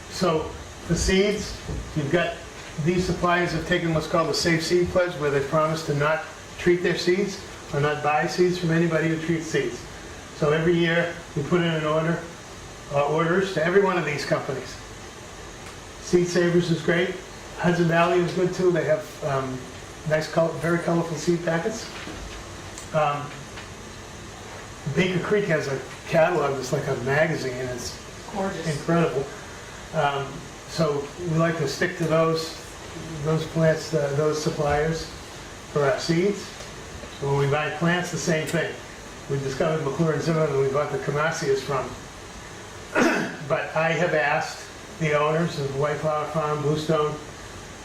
So the seeds, you've got, these suppliers have taken what's called the Safe Seed Pledge, where they promise to not treat their seeds or not buy seeds from anybody who treats seeds. So every year we put in an orders to every one of these companies. Seed Savers is great. Hudson Valley is good too. They have nice, very colorful seed packets. Baker Creek has a catalog that's like a magazine, and it's gorgeous, incredible. So we like to stick to those plants, those suppliers for our seeds. So when we buy plants, the same thing. We discovered McClure and Zimmerman, we bought the Camasias from. But I have asked the owners of White Flower Farm, Bluestone,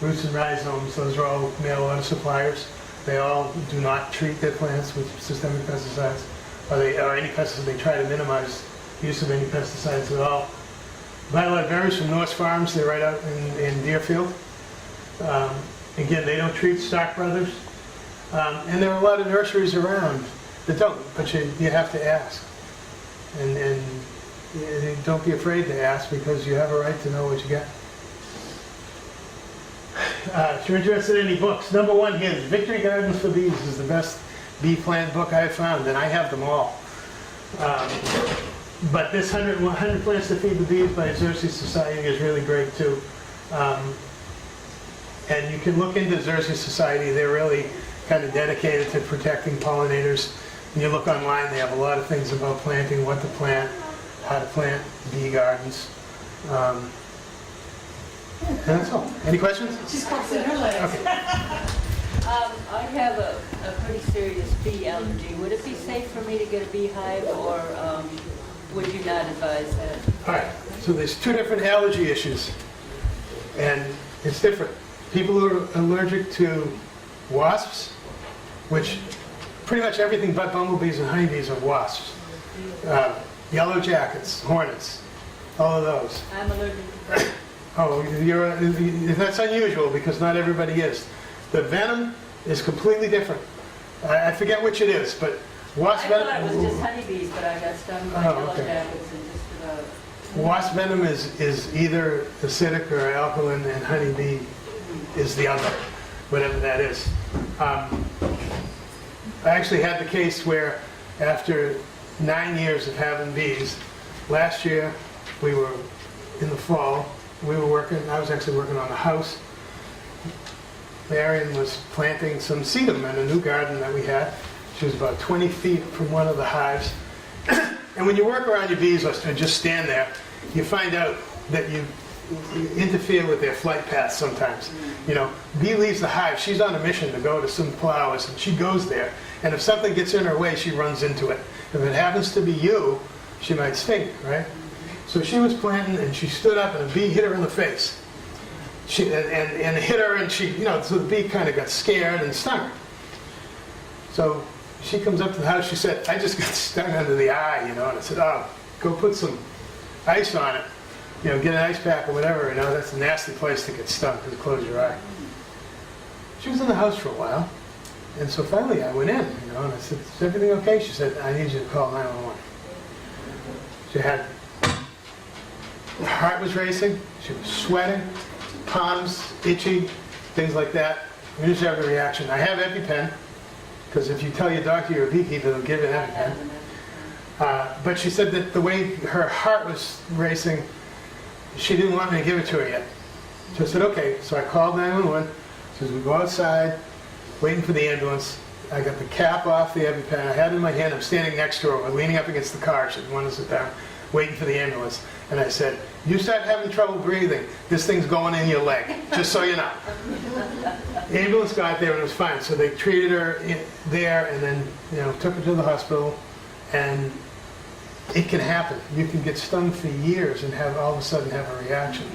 Roots and Rhizomes, those are all mail order suppliers. They all do not treat their plants with systemic pesticides, or any pesticides. They try to minimize use of any pesticides at all. Violet berries from Norse Farms, they're right out in Deerfield. Again, they don't treat Stock Brothers. And there are a lot of nurseries around that don't, but you have to ask. And don't be afraid to ask, because you have a right to know what you get. If you're interested in any books, number one here is Victory Gardens for Bees is the best bee plant book I've found, and I have them all. But this 100 Plants to Feed the Bees by Xerces Society is really great too. And you can look into Xerces Society. They're really kind of dedicated to protecting pollinators. When you look online, they have a lot of things about planting, what to plant, how to plant bee gardens. And that's all. Any questions? She's crossing her legs. Okay. I have a pretty serious bee allergy. Would it be safe for me to get a beehive, or would you not advise that? All right, so there's two different allergy issues, and it's different. People who are allergic to wasps, which pretty much everything but bumblebees and honeybees are wasps. Yellow jackets, hornets, all of those. I'm allergic to birds. Oh, that's unusual because not everybody is. The venom is completely different. I forget which it is, but wasp I venom. thought it was just honeybees, but I got stung by yellow jackets and just about. Wasp venom is either acidic or alkaline, and honeybee is the other, whatever that is. I actually had the case where after 9 years of having bees, last year we were in the fall. I was actually working on a house. Marion was planting some sedum in a new garden that we had. She was about 20 feet from one of the hives. And when you work around your bees or just stand there, you find out that you interfere with their flight paths sometimes. You know, bee leaves the hive, she's on a mission to go to some flowers, and she goes there. And if something gets in her way, she runs into it. If it happens to be you, she might sting, right? So she was planting, and she stood up, and a bee hit her in the face. And it hit her, and she, you know, so the bee kind of got scared and stung her. So she comes up to the house, she said, I just got stung under the eye, you know, and I said, oh, go put some ice on it. You know, get an ice pack or whatever, you know, that's a nasty place to get stung because you close your eye. She was in the house for a while, and so finally I went in, you know, and I said, is everything okay? She said, I need you to call 911. She had, her heart was racing, she was sweating, palms itchy, things like that. You usually have a reaction. I have EpiPen, because if you tell your doctor you're a beekeeper, they'll give you an EpiPen. But she said that the way her heart was racing, she didn't want me to give it to her yet. So I said, okay. So I called 911. So as we go outside, waiting for the ambulance, I got the cap off the EpiPen. I had it in my hand. I'm standing next to her. We're leaning up against the car. She didn't want to sit down, waiting for the ambulance. And I said, you start having trouble breathing, this thing's going in your leg, just so you know. The ambulance got there and it was fine. So they treated her there and then, you know, took her to the hospital. And it can happen. You can get stung for years and have all of a sudden have a reaction.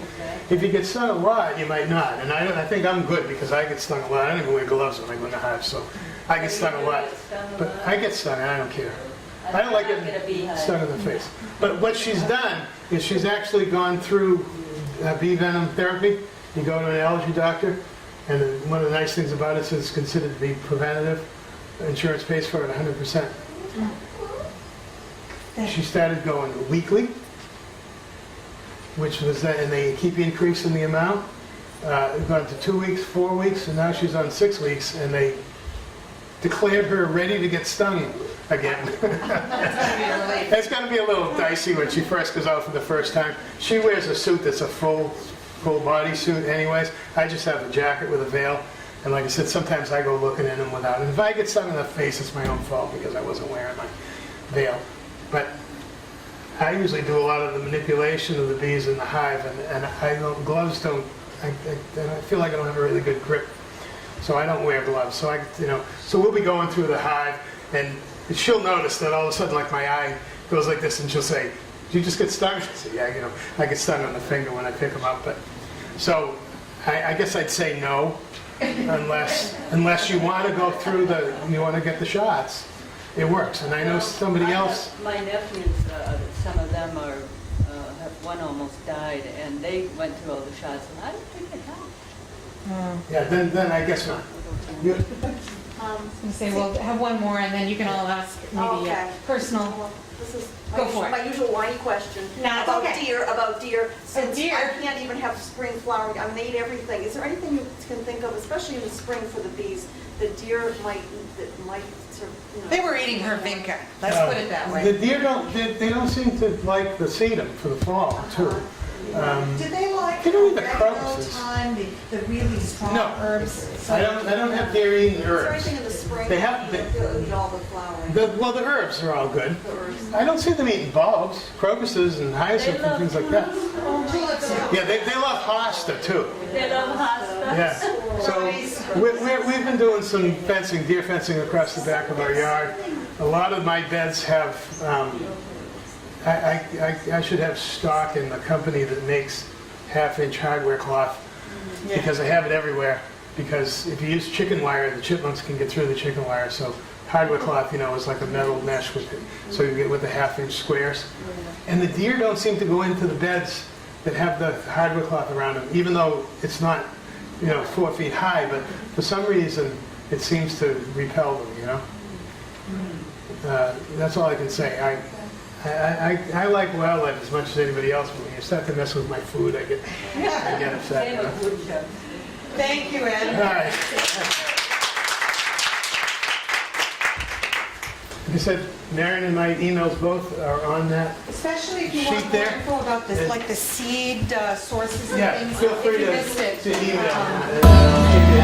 If you get stung a lot, you might not. And I think I'm good because I get stung a lot. I don't even wear gloves when I go in the hive, so I get stung a lot. But I get stung and I don't care. I don't like getting stung in the face. But what she's done is she's actually gone through bee venom therapy. You go to an allergy doctor, and one of the nice things about it is it's considered to be preventative. Insurance pays for it 100%. She started going weekly, which was that, and they keep increasing the amount. Gone to 2 weeks, 4 weeks, and now she's on 6 weeks, and they declared her ready to get stung again. It's going to be a little dicey when she first goes out for the first time. She wears a suit that's a full body suit anyways. I just have a jacket with a veil. And like I said, sometimes I go looking in them without. And if I get stung in the face, it's my own fault because I wasn't wearing my veil. But I usually do a lot of the manipulation of the bees in the hive, and gloves don't, I feel like I don't have a really good grip. So I don't wear gloves. So so we'll be going through the hive, and she'll notice that all of a sudden, like my eye goes like this, and she'll say, "Did you just get stung?" I say, "Yeah, I get stung on the finger when I pick them up." But so I guess I'd say no, unless you want to go through you want to get the shots. It works, and I know somebody else. My nephews, some of them one almost died, and they went through all the shots, and I don't think it helped. Yeah, then I guess not. You, I was going to say, we'll have one more, and then you can all ask maybe a personal. Well, this is Go for it. my usual whiny question No, it's about okay. deer. Since deer. I can't even have spring flowering, I made everything. Is there anything you can think of, especially in the spring for the bees, that deer might sort of, They were eating her vinca. Let's put it that way. The deer don't seem to like the sedum for the fall too. Do they like They don't eat the oregano crocuses. thyme, the really strong No. herbs? I don't have deer eating is there herbs. anything in the spring? They have- They'll eat all the flowering. The herbs are all good. The herbs. I don't see them eating bulbs, crocuses and hyacinth and things like that. Tulips. Yeah, they love hosta too. They love hosta. Yeah. So we've been doing some fencing, deer fencing across the back of our yard. A lot of my beds have. I should have stock in the company that makes half-inch hardware cloth because I have it everywhere. Because if you use chicken wire, the chipmunks can get through the chicken wire. So hardware cloth, is like a metal mesh with it. So you get with the half-inch squares. And the deer don't seem to go into the beds that have the hardware cloth around them, even though it's not, 4 feet high. But for some reason, it seems to repel them. That's all I can say. I like wildlife as much as anybody else, but when you start to mess with my food, I get upset. Same with woodchuck. Thank you, All Ed. right. Like I said, Marion and my emails both are on that. Especially if you Sheet want more there. info about this, like the seed sources and Yeah, things. feel free If you missed it. to email.